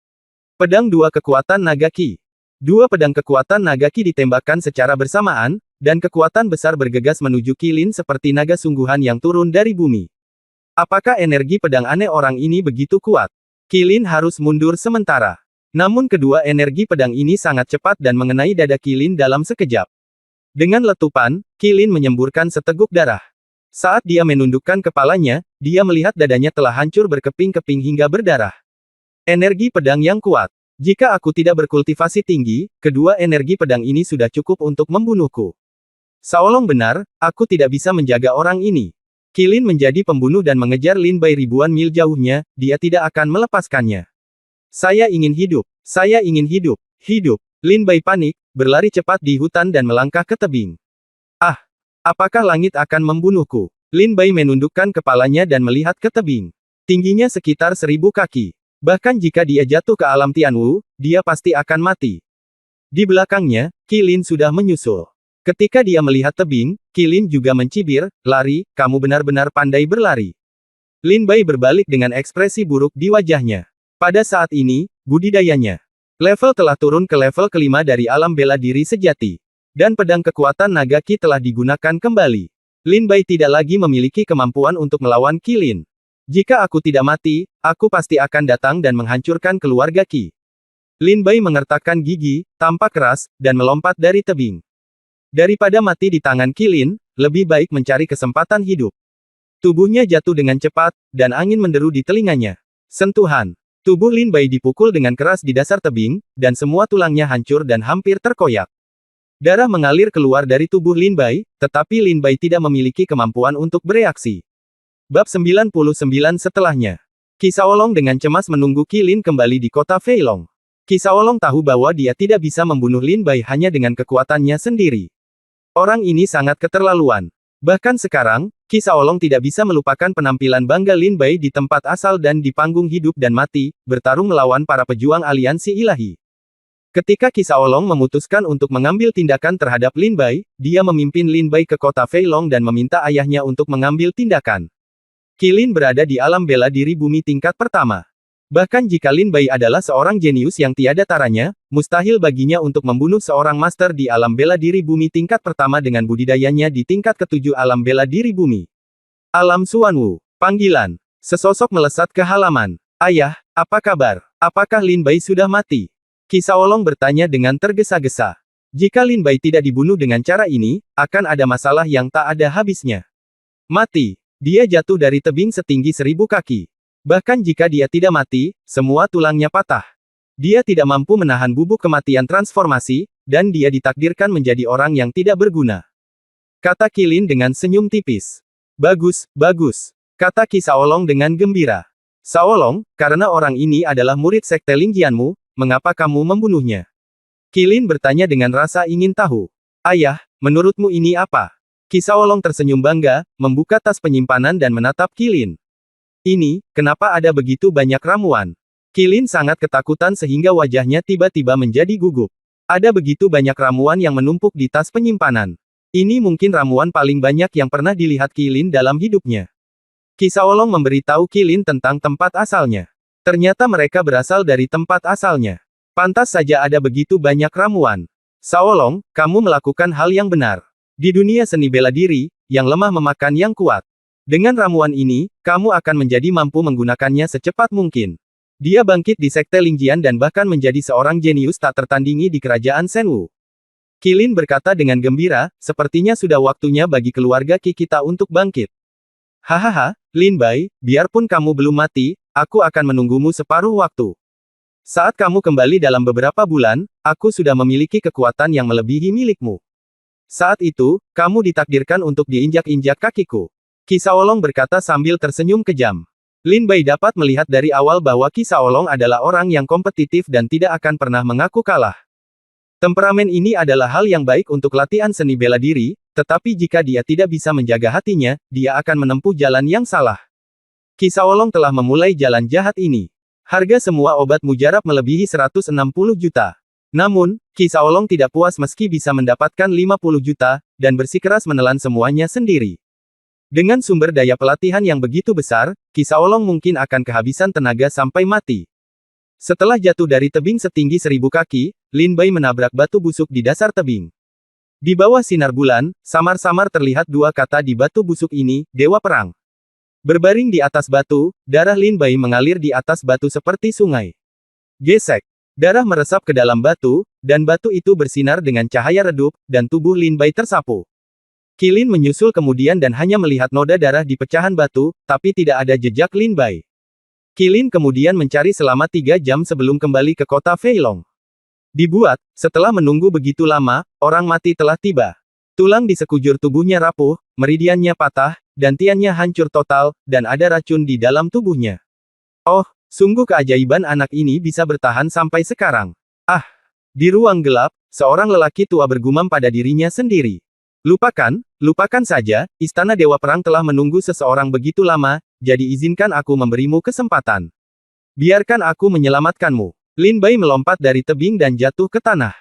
Pedang 2 kekuatan naga Qi. 2 pedang kekuatan naga Qi ditembakkan secara bersamaan, dan kekuatan besar bergegas menuju Qi Lin seperti naga sungguhan yang turun dari bumi. Apakah energi pedang aneh orang ini begitu kuat? Qi Lin harus mundur sementara. Namun kedua energi pedang ini sangat cepat dan mengenai dada Qi Lin dalam sekejap. Dengan letupan, Qi Lin menyemburkan seteguk darah. Saat dia menundukkan kepalanya, dia melihat dadanya telah hancur berkeping-keping hingga berdarah. Energi pedang yang kuat. Jika aku tidak berkultivasi tinggi, kedua energi pedang ini sudah cukup untuk membunuhku. Shaolong benar, aku tidak bisa menjaga orang ini. Qilin menjadi pembunuh dan mengejar Lin Bai ribuan mil jauhnya, dia tidak akan melepaskannya. Saya ingin hidup. Saya ingin hidup. Hidup. Lin Bai panik, berlari cepat di hutan dan melangkah ke tebing. Ah! Apakah langit akan membunuhku? Lin Bai menundukkan kepalanya dan melihat ke tebing. Tingginya sekitar 1000 kaki. Bahkan jika dia jatuh ke alam Tianwu, dia pasti akan mati. Di belakangnya, Qilin sudah menyusul. Ketika dia melihat tebing, Qilin juga mencibir, lari, kamu benar-benar pandai berlari. Lin Bai berbalik dengan ekspresi buruk di wajahnya. Pada saat ini, budidayanya. Level telah turun ke level kelima dari alam bela diri sejati. Dan pedang kekuatan naga Qi telah digunakan kembali. Lin Bai tidak lagi memiliki kemampuan untuk melawan Qilin. Jika aku tidak mati, aku pasti akan datang dan menghancurkan keluarga Qi. Lin Bai mengertakkan gigi, tampak keras, dan melompat dari tebing. Daripada mati di tangan Qilin, lebih baik mencari kesempatan hidup. Tubuhnya jatuh dengan cepat, dan angin menderu di telinganya. Sentuhan. Tubuh Lin Bai dipukul dengan keras di dasar tebing, dan semua tulangnya hancur dan hampir terkoyak. Darah mengalir keluar dari tubuh Lin Bai, tetapi Lin Bai tidak memiliki kemampuan untuk bereaksi. Bab 99 setelahnya. Qi Shaolong dengan cemas menunggu Qilin kembali di kota Feilong. Qi Shaolong tahu bahwa dia tidak bisa membunuh Lin Bai hanya dengan kekuatannya sendiri. Orang ini sangat keterlaluan. Bahkan sekarang, Qi Shaolong tidak bisa melupakan penampilan bangga Lin Bai di tempat asal dan di panggung hidup dan mati, bertarung melawan para pejuang aliansi ilahi. Ketika Qi Shaolong memutuskan untuk mengambil tindakan terhadap Lin Bai, dia memimpin Lin Bai ke kota Feilong dan meminta ayahnya untuk mengambil tindakan. Qilin berada di alam bela diri bumi tingkat pertama. Bahkan jika Lin Bai adalah seorang jenius yang tiada taranya, mustahil baginya untuk membunuh seorang master di alam bela diri bumi tingkat pertama dengan budidayanya di tingkat ketujuh alam bela diri bumi. Alam Xuanwu. Panggilan. Sesosok melesat ke halaman. Ayah, apa kabar? Apakah Lin Bai sudah mati? Qi Shaolong bertanya dengan tergesa-gesa. Jika Lin Bai tidak dibunuh dengan cara ini, akan ada masalah yang tak ada habisnya. Mati. Dia jatuh dari tebing setinggi 1000 kaki. Bahkan jika dia tidak mati, semua tulangnya patah. Dia tidak mampu menahan bubuk kematian transformasi, dan dia ditakdirkan menjadi orang yang tidak berguna. Kata Qilin dengan senyum tipis. Bagus, bagus. Kata Qi Shaolong dengan gembira. Shaolong, karena orang ini adalah murid sekte Lingjianmu, mengapa kamu membunuhnya? Qilin bertanya dengan rasa ingin tahu. Ayah, menurutmu ini apa? Qi Shaolong tersenyum bangga, membuka tas penyimpanan dan menatap Qilin. Ini, kenapa ada begitu banyak ramuan? Qilin sangat ketakutan sehingga wajahnya tiba-tiba menjadi gugup. Ada begitu banyak ramuan yang menumpuk di tas penyimpanan. Ini mungkin ramuan paling banyak yang pernah dilihat Qilin dalam hidupnya. Qi Shaolong memberitahu Qilin tentang tempat asalnya. Ternyata mereka berasal dari tempat asalnya. Pantas saja ada begitu banyak ramuan. Shaolong, kamu melakukan hal yang benar. Di dunia seni bela diri, yang lemah memakan yang kuat. Dengan ramuan ini, kamu akan menjadi mampu menggunakannya secepat mungkin. Dia bangkit di sekte Lingjian dan bahkan menjadi seorang jenius tak tertandingi di kerajaan Shenwu. Qilin berkata dengan gembira, sepertinya sudah waktunya bagi keluarga Qi kita untuk bangkit. Hahaha, Lin Bai, biarpun kamu belum mati, aku akan menunggumu separuh waktu. Saat kamu kembali dalam beberapa bulan, aku sudah memiliki kekuatan yang melebihi milikmu. Saat itu, kamu ditakdirkan untuk diinjak-injak kakiku. Qi Shaolong berkata sambil tersenyum kejam. Lin Bai dapat melihat dari awal bahwa Qi Shaolong adalah orang yang kompetitif dan tidak akan pernah mengaku kalah. Temperamen ini adalah hal yang baik untuk latihan seni bela diri, tetapi jika dia tidak bisa menjaga hatinya, dia akan menempuh jalan yang salah. Qi Shaolong telah memulai jalan jahat ini. Harga semua obat mujarab melebihi 160 juta. Namun, Qi Shaolong tidak puas meski bisa mendapatkan 50 juta, dan bersikeras menelan semuanya sendiri. Dengan sumber daya pelatihan yang begitu besar, Qi Shaolong mungkin akan kehabisan tenaga sampai mati. Setelah jatuh dari tebing setinggi 1000 kaki, Lin Bai menabrak batu busuk di dasar tebing. Di bawah sinar bulan, samar-samar terlihat dua kata di batu busuk ini, Dewa Perang. Berbaring di atas batu, darah Lin Bai mengalir di atas batu seperti sungai. Gesek. Darah meresap ke dalam batu, dan batu itu bersinar dengan cahaya redup, dan tubuh Lin Bai tersapu. Qilin menyusul kemudian dan hanya melihat noda darah di pecahan batu, tapi tidak ada jejak Lin Bai. Qilin kemudian mencari selama 3 jam sebelum kembali ke kota Feilong. Dibuat, setelah menunggu begitu lama, orang mati telah tiba. Tulang di sekujur tubuhnya rapuh, meridiannya patah, dantiannya hancur total, dan ada racun di dalam tubuhnya. Oh, sungguh keajaiban anak ini bisa bertahan sampai sekarang. Ah! Di ruang gelap, seorang lelaki tua bergumam pada dirinya sendiri. Lupakan saja, Istana Dewa Perang telah menunggu seseorang begitu lama, jadi izinkan aku memberimu kesempatan. Biarkan aku menyelamatkanmu. Lin Bai melompat dari tebing dan jatuh ke tanah.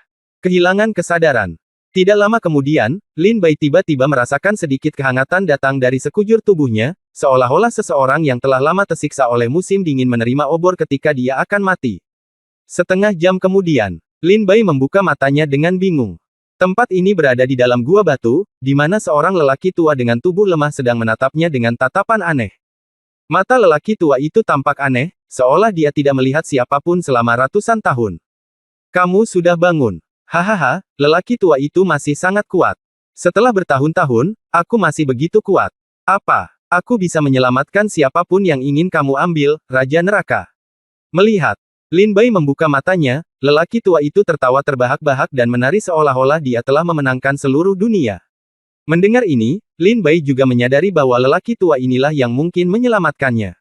Kehilangan kesadaran. Tidak lama kemudian, Lin Bai tiba-tiba merasakan sedikit kehangatan datang dari sekujur tubuhnya, seolah-olah seseorang yang telah lama tersiksa oleh musim dingin menerima obor ketika dia akan mati. Setengah jam kemudian, Lin Bai membuka matanya dengan bingung. Tempat ini berada di dalam gua batu, di mana seorang lelaki tua dengan tubuh lemah sedang menatapnya dengan tatapan aneh. Mata lelaki tua itu tampak aneh, seolah dia tidak melihat siapapun selama ratusan tahun. Kamu sudah bangun. Hahaha, lelaki tua itu masih sangat kuat. Setelah bertahun-tahun, aku masih begitu kuat. Apa? Aku bisa menyelamatkan siapapun yang ingin kamu ambil, Raja Neraka. Melihat Lin Bai membuka matanya, lelaki tua itu tertawa terbahak-bahak dan menari seolah-olah dia telah memenangkan seluruh dunia. Mendengar ini, Lin Bai juga menyadari bahwa lelaki tua inilah yang mungkin menyelamatkannya.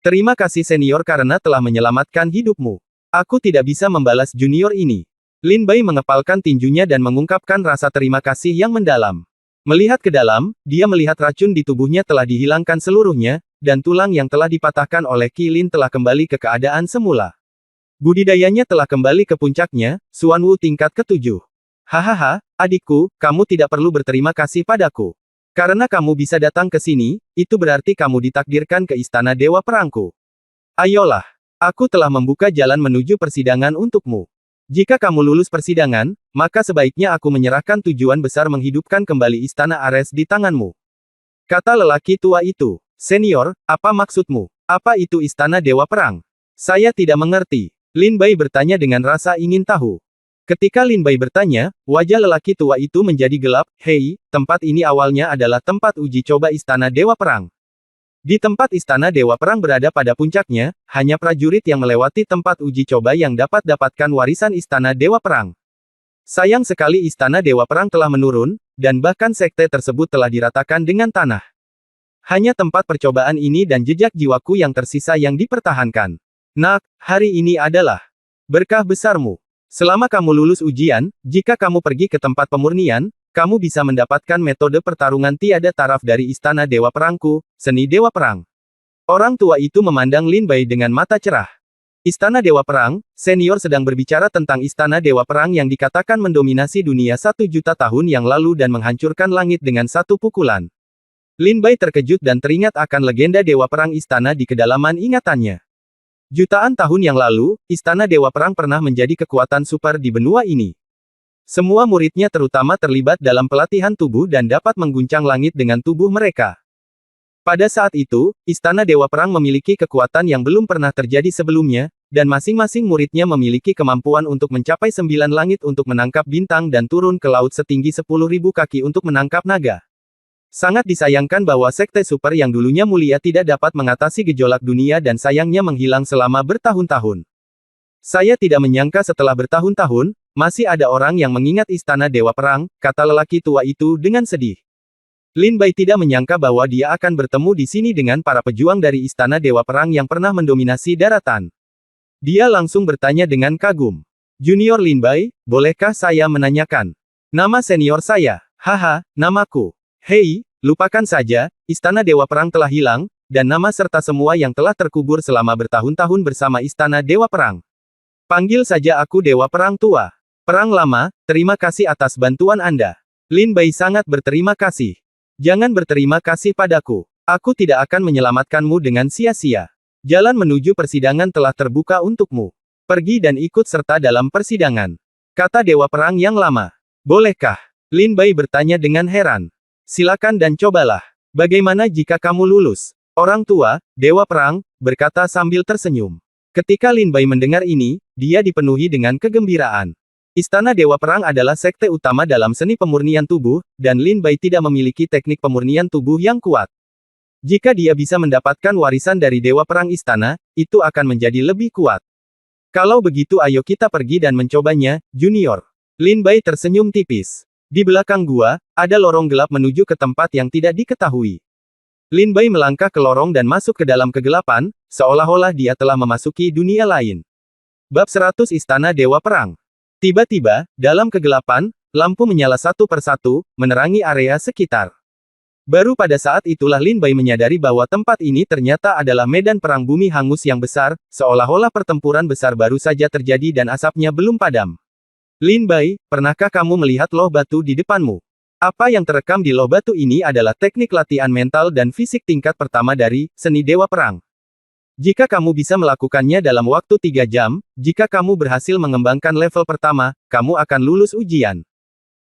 Terima kasih senior karena telah menyelamatkan hidupmu. Aku tidak bisa membalas junior ini. Lin Bai mengepalkan tinjunya dan mengungkapkan rasa terima kasih yang mendalam. Melihat ke dalam, dia melihat racun di tubuhnya telah dihilangkan seluruhnya, dan tulang yang telah dipatahkan oleh Qi Lin telah kembali ke keadaan semula. Budidayanya telah kembali ke puncaknya, Xuan Wu tingkat ke-7. Hahaha, adikku, kamu tidak perlu berterima kasih padaku. Karena kamu bisa datang ke sini, itu berarti kamu ditakdirkan ke Istana Dewa Perangku. Ayolah, aku telah membuka jalan menuju persidangan untukmu. Jika kamu lulus persidangan, maka sebaiknya aku menyerahkan tujuan besar menghidupkan kembali Istana Ares di tanganmu. Kata lelaki tua itu. Senior, apa maksudmu? Apa itu Istana Dewa Perang? Saya tidak mengerti. Lin Bai bertanya dengan rasa ingin tahu. Ketika Lin Bai bertanya, wajah lelaki tua itu menjadi gelap. Hei, tempat ini awalnya adalah tempat uji coba Istana Dewa Perang. Di tempat Istana Dewa Perang berada pada puncaknya, hanya prajurit yang melewati tempat uji coba yang dapat dapatkan warisan Istana Dewa Perang. Sayang sekali Istana Dewa Perang telah menurun, dan bahkan sekte tersebut telah diratakan dengan tanah. Hanya tempat percobaan ini dan jejak jiwaku yang tersisa yang dipertahankan. Nak, hari ini adalah berkah besarmu. Selama kamu lulus ujian, jika kamu pergi ke tempat pemurnian, kamu bisa mendapatkan metode pertarungan tiada taraf dari Istana Dewa Perangku, Seni Dewa Perang. Orang tua itu memandang Lin Bai dengan mata cerah. Istana Dewa Perang, senior sedang berbicara tentang Istana Dewa Perang yang dikatakan mendominasi dunia 1 juta tahun yang lalu dan menghancurkan langit dengan satu pukulan. Lin Bai terkejut dan teringat akan legenda Dewa Perang Istana di kedalaman ingatannya. Jutaan tahun yang lalu, Istana Dewa Perang pernah menjadi kekuatan super di benua ini. Semua muridnya terutama terlibat dalam pelatihan tubuh dan dapat mengguncang langit dengan tubuh mereka. Pada saat itu, Istana Dewa Perang memiliki kekuatan yang belum pernah terjadi sebelumnya, dan masing-masing muridnya memiliki kemampuan untuk mencapai 9 langit untuk menangkap bintang dan turun ke laut setinggi 10.000 kaki untuk menangkap naga. Sangat disayangkan bahwa sekte super yang dulunya mulia tidak dapat mengatasi gejolak dunia dan sayangnya menghilang selama bertahun-tahun. Saya tidak menyangka setelah bertahun-tahun, masih ada orang yang mengingat Istana Dewa Perang, kata lelaki tua itu dengan sedih. Lin Bai tidak menyangka bahwa dia akan bertemu di sini dengan para pejuang dari Istana Dewa Perang yang pernah mendominasi daratan. Dia langsung bertanya dengan kagum. Junior Lin Bai, bolehkah saya menanyakan? Nama senior saya. Haha, namaku. Hei, lupakan saja, Istana Dewa Perang telah hilang, dan nama serta semua yang telah terkubur selama bertahun-tahun bersama Istana Dewa Perang. Panggil saja aku Dewa Perang Tua. Perang Lama, terima kasih atas bantuan Anda. Lin Bai sangat berterima kasih. Jangan berterima kasih padaku. Aku tidak akan menyelamatkanmu dengan sia-sia. Jalan menuju persidangan telah terbuka untukmu. Pergi dan ikut serta dalam persidangan. Kata Dewa Perang yang lama. Bolehkah? Lin Bai bertanya dengan heran. Silakan dan cobalah. Bagaimana jika kamu lulus? Orang tua, Dewa Perang, berkata sambil tersenyum. Ketika Lin Bai mendengar ini, dia dipenuhi dengan kegembiraan. Istana Dewa Perang adalah sekte utama dalam seni pemurnian tubuh, dan Lin Bai tidak memiliki teknik pemurnian tubuh yang kuat. Jika dia bisa mendapatkan warisan dari Dewa Perang Istana, itu akan menjadi lebih kuat. Kalau begitu ayo kita pergi dan mencobanya, Junior. Lin Bai tersenyum tipis. Di belakang gua, ada lorong gelap menuju ke tempat yang tidak diketahui. Lin Bai melangkah ke lorong dan masuk ke dalam kegelapan, seolah-olah dia telah memasuki dunia lain. Bab 100 Istana Dewa Perang. Tiba-tiba, dalam kegelapan, lampu menyala satu persatu, menerangi area sekitar. Baru pada saat itulah Lin Bai menyadari bahwa tempat ini ternyata adalah medan perang bumi hangus yang besar, seolah-olah pertempuran besar baru saja terjadi dan asapnya belum padam. Lin Bai, pernahkah kamu melihat loh batu di depanmu? Apa yang terekam di loh batu ini adalah teknik latihan mental dan fisik tingkat pertama dari seni Dewa Perang. Jika kamu bisa melakukannya dalam waktu 3 jam, jika kamu berhasil mengembangkan level pertama, kamu akan lulus ujian.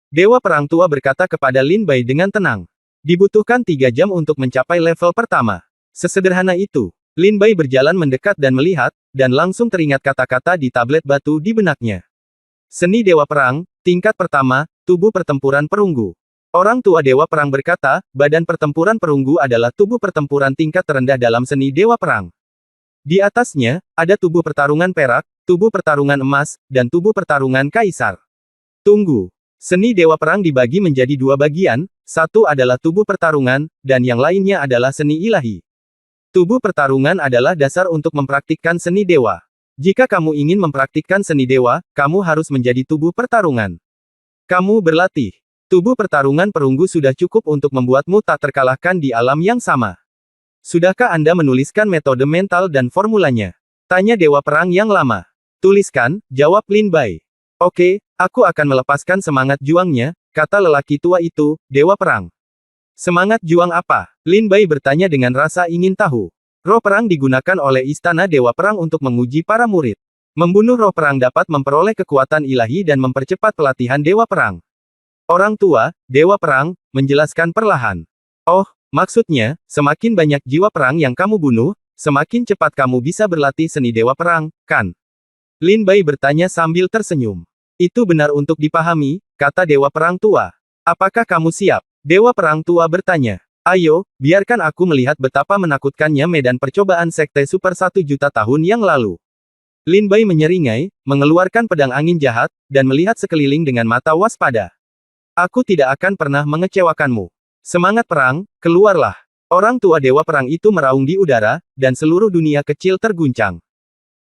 Dewa Perang tua berkata kepada Lin Bai dengan tenang. Dibutuhkan 3 jam untuk mencapai level pertama. Sesederhana itu. Lin Bai berjalan mendekat dan melihat, dan langsung teringat kata-kata di tablet batu di benaknya. Seni Dewa Perang, tingkat pertama, tubuh pertempuran perunggu. Orang tua Dewa Perang berkata, badan pertempuran perunggu adalah tubuh pertempuran tingkat terendah dalam seni Dewa Perang. Di atasnya, ada tubuh pertarungan perak, tubuh pertarungan emas, dan tubuh pertarungan kaisar. Tunggu. Seni Dewa Perang dibagi menjadi 2 bagian, satu adalah tubuh pertarungan, dan yang lainnya adalah seni ilahi. Tubuh pertarungan adalah dasar untuk mempraktikkan seni dewa. Jika kamu ingin mempraktikkan seni dewa, kamu harus menjadi tubuh pertarungan. Kamu berlatih. Tubuh pertarungan perunggu sudah cukup untuk membuatmu tak terkalahkan di alam yang sama. Sudahkah Anda menuliskan metode mental dan formulanya? Tanya Dewa Perang yang lama. Tuliskan, jawab Lin Bai. Oke, aku akan melepaskan semangat juangnya, kata lelaki tua itu, Dewa Perang. Semangat juang apa? Lin Bai bertanya dengan rasa ingin tahu. Roh perang digunakan oleh Istana Dewa Perang untuk menguji para murid. Membunuh roh perang dapat memperoleh kekuatan ilahi dan mempercepat pelatihan Dewa Perang. Orang tua, Dewa Perang, menjelaskan perlahan. Oh, maksudnya, semakin banyak jiwa perang yang kamu bunuh, semakin cepat kamu bisa berlatih seni Dewa Perang, kan? Lin Bai bertanya sambil tersenyum. Itu benar untuk dipahami, kata Dewa Perang tua. Apakah kamu siap? Dewa Perang tua bertanya. Ayo, biarkan aku melihat betapa menakutkannya medan percobaan Sekte Super 1 juta tahun yang lalu. Lin Bai menyeringai, mengeluarkan pedang angin jahat, dan melihat sekeliling dengan mata waspada. Aku tidak akan pernah mengecewakanmu. Semangat perang, keluarlah. Orang tua Dewa Perang itu meraung di udara, dan seluruh dunia kecil terguncang.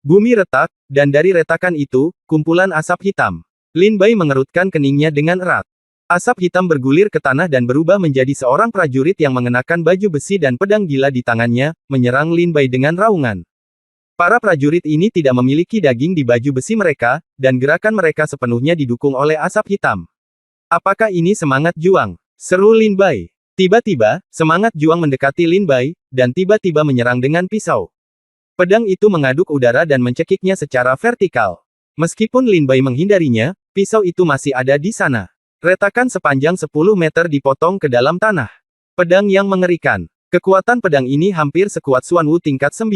Bumi retak, dan dari retakan itu, kumpulan asap hitam. Lin Bai mengerutkan keningnya dengan erat. Asap hitam bergulir ke tanah dan berubah menjadi seorang prajurit yang mengenakan baju besi dan pedang gila di tangannya, menyerang Lin Bai dengan raungan. Para prajurit ini tidak memiliki daging di baju besi mereka, dan gerakan mereka sepenuhnya didukung oleh asap hitam. Apakah ini semangat juang? Seru Lin Bai. Tiba-tiba, semangat juang mendekati Lin Bai, dan tiba-tiba menyerang dengan pisau. Pedang itu mengaduk udara dan mencekiknya secara vertikal. Meskipun Lin Bai menghindarinya, pisau itu masih ada di sana. Retakan sepanjang 10 meter dipotong ke dalam tanah. Pedang yang mengerikan. Kekuatan pedang ini hampir sekuat Xuan Wu tingkat 9.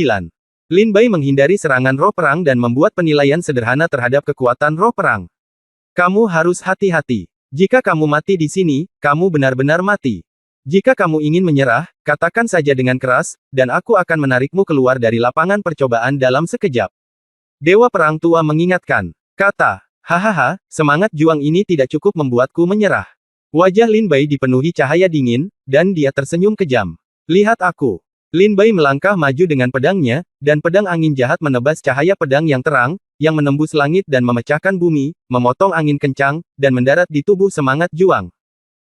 Lin Bai menghindari serangan roh perang dan membuat penilaian sederhana terhadap kekuatan roh perang. Kamu harus hati-hati. Jika kamu mati di sini, kamu benar-benar mati. Jika kamu ingin menyerah, katakan saja dengan keras, dan aku akan menarikmu keluar dari lapangan percobaan dalam sekejap. Dewa Perang tua mengingatkan. Kata, hahaha, semangat juang ini tidak cukup membuatku menyerah. Wajah Lin Bai dipenuhi cahaya dingin, dan dia tersenyum kejam. Lihat aku. Lin Bai melangkah maju dengan pedangnya, dan pedang angin jahat menebas cahaya pedang yang terang, yang menembus langit dan memecahkan bumi, memotong angin kencang, dan mendarat di tubuh semangat juang.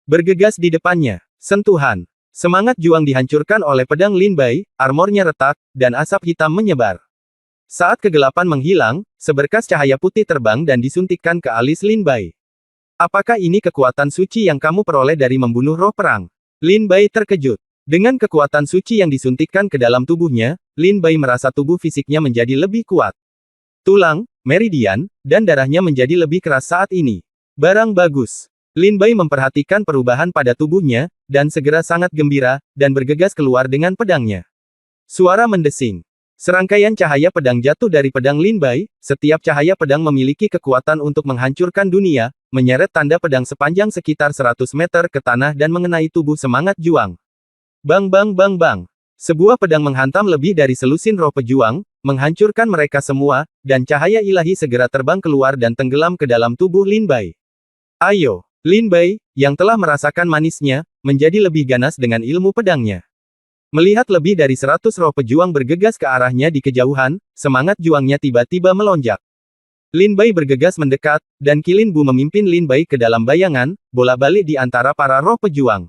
Bergegas di depannya. Sentuhan. Semangat juang dihancurkan oleh pedang Lin Bai, armornya retak, dan asap hitam menyebar. Saat kegelapan menghilang, seberkas cahaya putih terbang dan disuntikkan ke alis Lin Bai. Apakah ini kekuatan suci yang kamu peroleh dari membunuh roh perang? Lin Bai terkejut. Dengan kekuatan suci yang disuntikkan ke dalam tubuhnya, Lin Bai merasa tubuh fisiknya menjadi lebih kuat. Tulang, meridian, dan darahnya menjadi lebih keras saat ini. Barang bagus. Lin Bai memperhatikan perubahan pada tubuhnya, dan segera sangat gembira, dan bergegas keluar dengan pedangnya. Suara mendesing. Serangkaian cahaya pedang jatuh dari pedang Lin Bai, setiap cahaya pedang memiliki kekuatan untuk menghancurkan dunia, menyeret tanda pedang sepanjang sekitar 100 meter ke tanah dan mengenai tubuh semangat juang. Bang bang bang bang. Sebuah pedang menghantam lebih dari selusin roh pejuang, menghancurkan mereka semua, dan cahaya ilahi segera terbang keluar dan tenggelam ke dalam tubuh Lin Bai. Ayo. Lin Bai, yang telah merasakan manisnya, menjadi lebih ganas dengan ilmu pedangnya. Melihat lebih dari 100 roh pejuang bergegas ke arahnya di kejauhan, semangat juangnya tiba-tiba melonjak. Lin Bai bergegas mendekat, dan Qilin Bu memimpin Lin Bai ke dalam bayangan, bola-balik di antara para roh pejuang.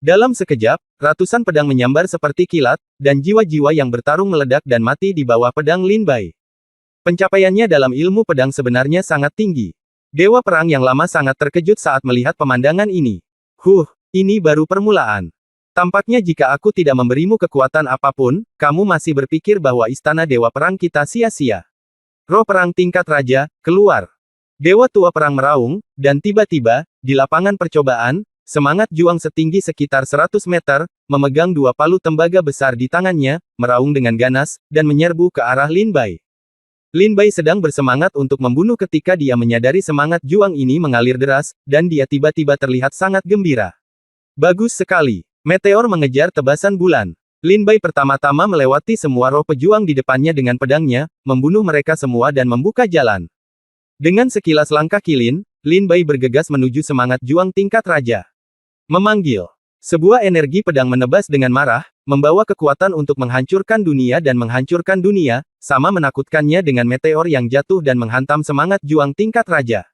Dalam sekejap, ratusan pedang menyambar seperti kilat, dan jiwa-jiwa yang bertarung meledak dan mati di bawah pedang Lin Bai. Pencapaiannya dalam ilmu pedang sebenarnya sangat tinggi. Dewa Perang yang lama sangat terkejut saat melihat pemandangan ini. Ini baru permulaan. Tampaknya jika aku tidak memberimu kekuatan apapun, kamu masih berpikir bahwa istana Dewa Perang kita sia-sia. Roh perang tingkat raja, keluar. Dewa tua perang meraung, dan tiba-tiba, di lapangan percobaan, semangat juang setinggi sekitar 100 meter, memegang dua palu tembaga besar di tangannya, meraung dengan ganas, dan menyerbu ke arah Lin Bai. Lin Bai sedang bersemangat untuk membunuh ketika dia menyadari semangat juang ini mengalir deras, dan dia tiba-tiba terlihat sangat gembira. Bagus sekali. Meteor mengejar tebasan bulan. Lin Bai pertama-tama melewati semua roh pejuang di depannya dengan pedangnya, membunuh mereka semua dan membuka jalan. Dengan sekilas langkah Qilin, Lin Bai bergegas menuju semangat juang tingkat raja. Memanggil. Sebuah energi pedang menebas dengan marah, membawa kekuatan untuk menghancurkan dunia dan menghancurkan dunia, sama menakutkannya dengan meteor yang jatuh dan menghantam semangat juang tingkat raja.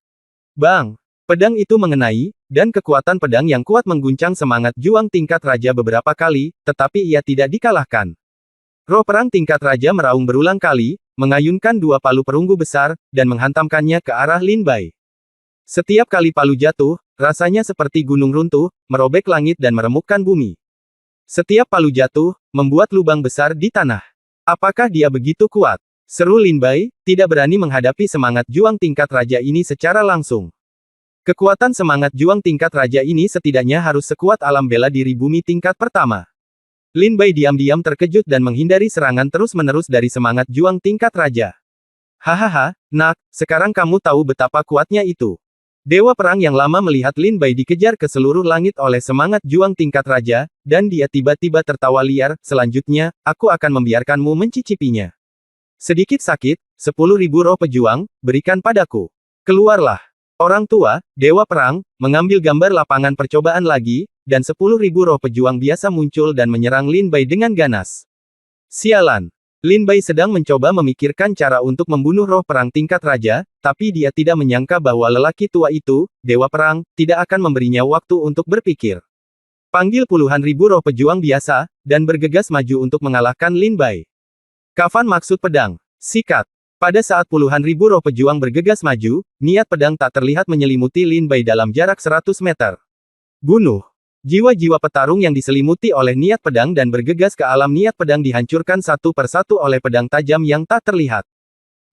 Bang! Pedang itu mengenai, dan kekuatan pedang yang kuat mengguncang semangat juang tingkat raja beberapa kali, tetapi ia tidak dikalahkan. Roh perang tingkat raja meraung berulang kali, mengayunkan dua palu perunggu besar, dan menghantamkannya ke arah Lin Bai. Setiap kali palu jatuh, rasanya seperti gunung runtuh, merobek langit dan meremukkan bumi. Setiap palu jatuh, membuat lubang besar di tanah. Apakah dia begitu kuat? Seru Lin Bai, tidak berani menghadapi semangat juang tingkat raja ini secara langsung. Kekuatan semangat juang tingkat raja ini setidaknya harus sekuat alam bela diri bumi tingkat pertama. Lin Bai diam-diam terkejut dan menghindari serangan terus-menerus dari semangat juang tingkat raja. Hahaha, nak, sekarang kamu tahu betapa kuatnya itu. Dewa Perang yang lama melihat Lin Bai dikejar ke seluruh langit oleh semangat juang tingkat raja, dan dia tiba-tiba tertawa liar. Selanjutnya, aku akan membiarkanmu mencicipinya. Sedikit sakit, 10.000 roh pejuang, berikan padaku. Keluarlah. Orang tua, Dewa Perang, mengambil gambar lapangan percobaan lagi, dan 10.000 roh pejuang biasa muncul dan menyerang Lin Bai dengan ganas. Sialan! Lin Bai sedang mencoba memikirkan cara untuk membunuh roh perang tingkat raja, tapi dia tidak menyangka bahwa lelaki tua itu, Dewa Perang, tidak akan memberinya waktu untuk berpikir. Panggil puluhan ribu roh pejuang biasa, dan bergegas maju untuk mengalahkan Lin Bai. Kafan maksud pedang. Sikat. Pada saat puluhan ribu roh pejuang bergegas maju, niat pedang tak terlihat menyelimuti Lin Bai dalam jarak 100 meter. Bunuh. Jiwa-jiwa petarung yang diselimuti oleh niat pedang dan bergegas ke alam niat pedang dihancurkan satu persatu oleh pedang tajam yang tak terlihat.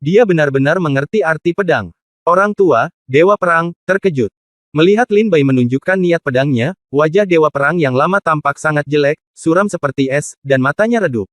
Dia benar-benar mengerti arti pedang. Orang tua, Dewa Perang, terkejut. Melihat Lin Bai menunjukkan niat pedangnya, wajah Dewa Perang yang lama tampak sangat jelek, suram seperti es, dan matanya redup.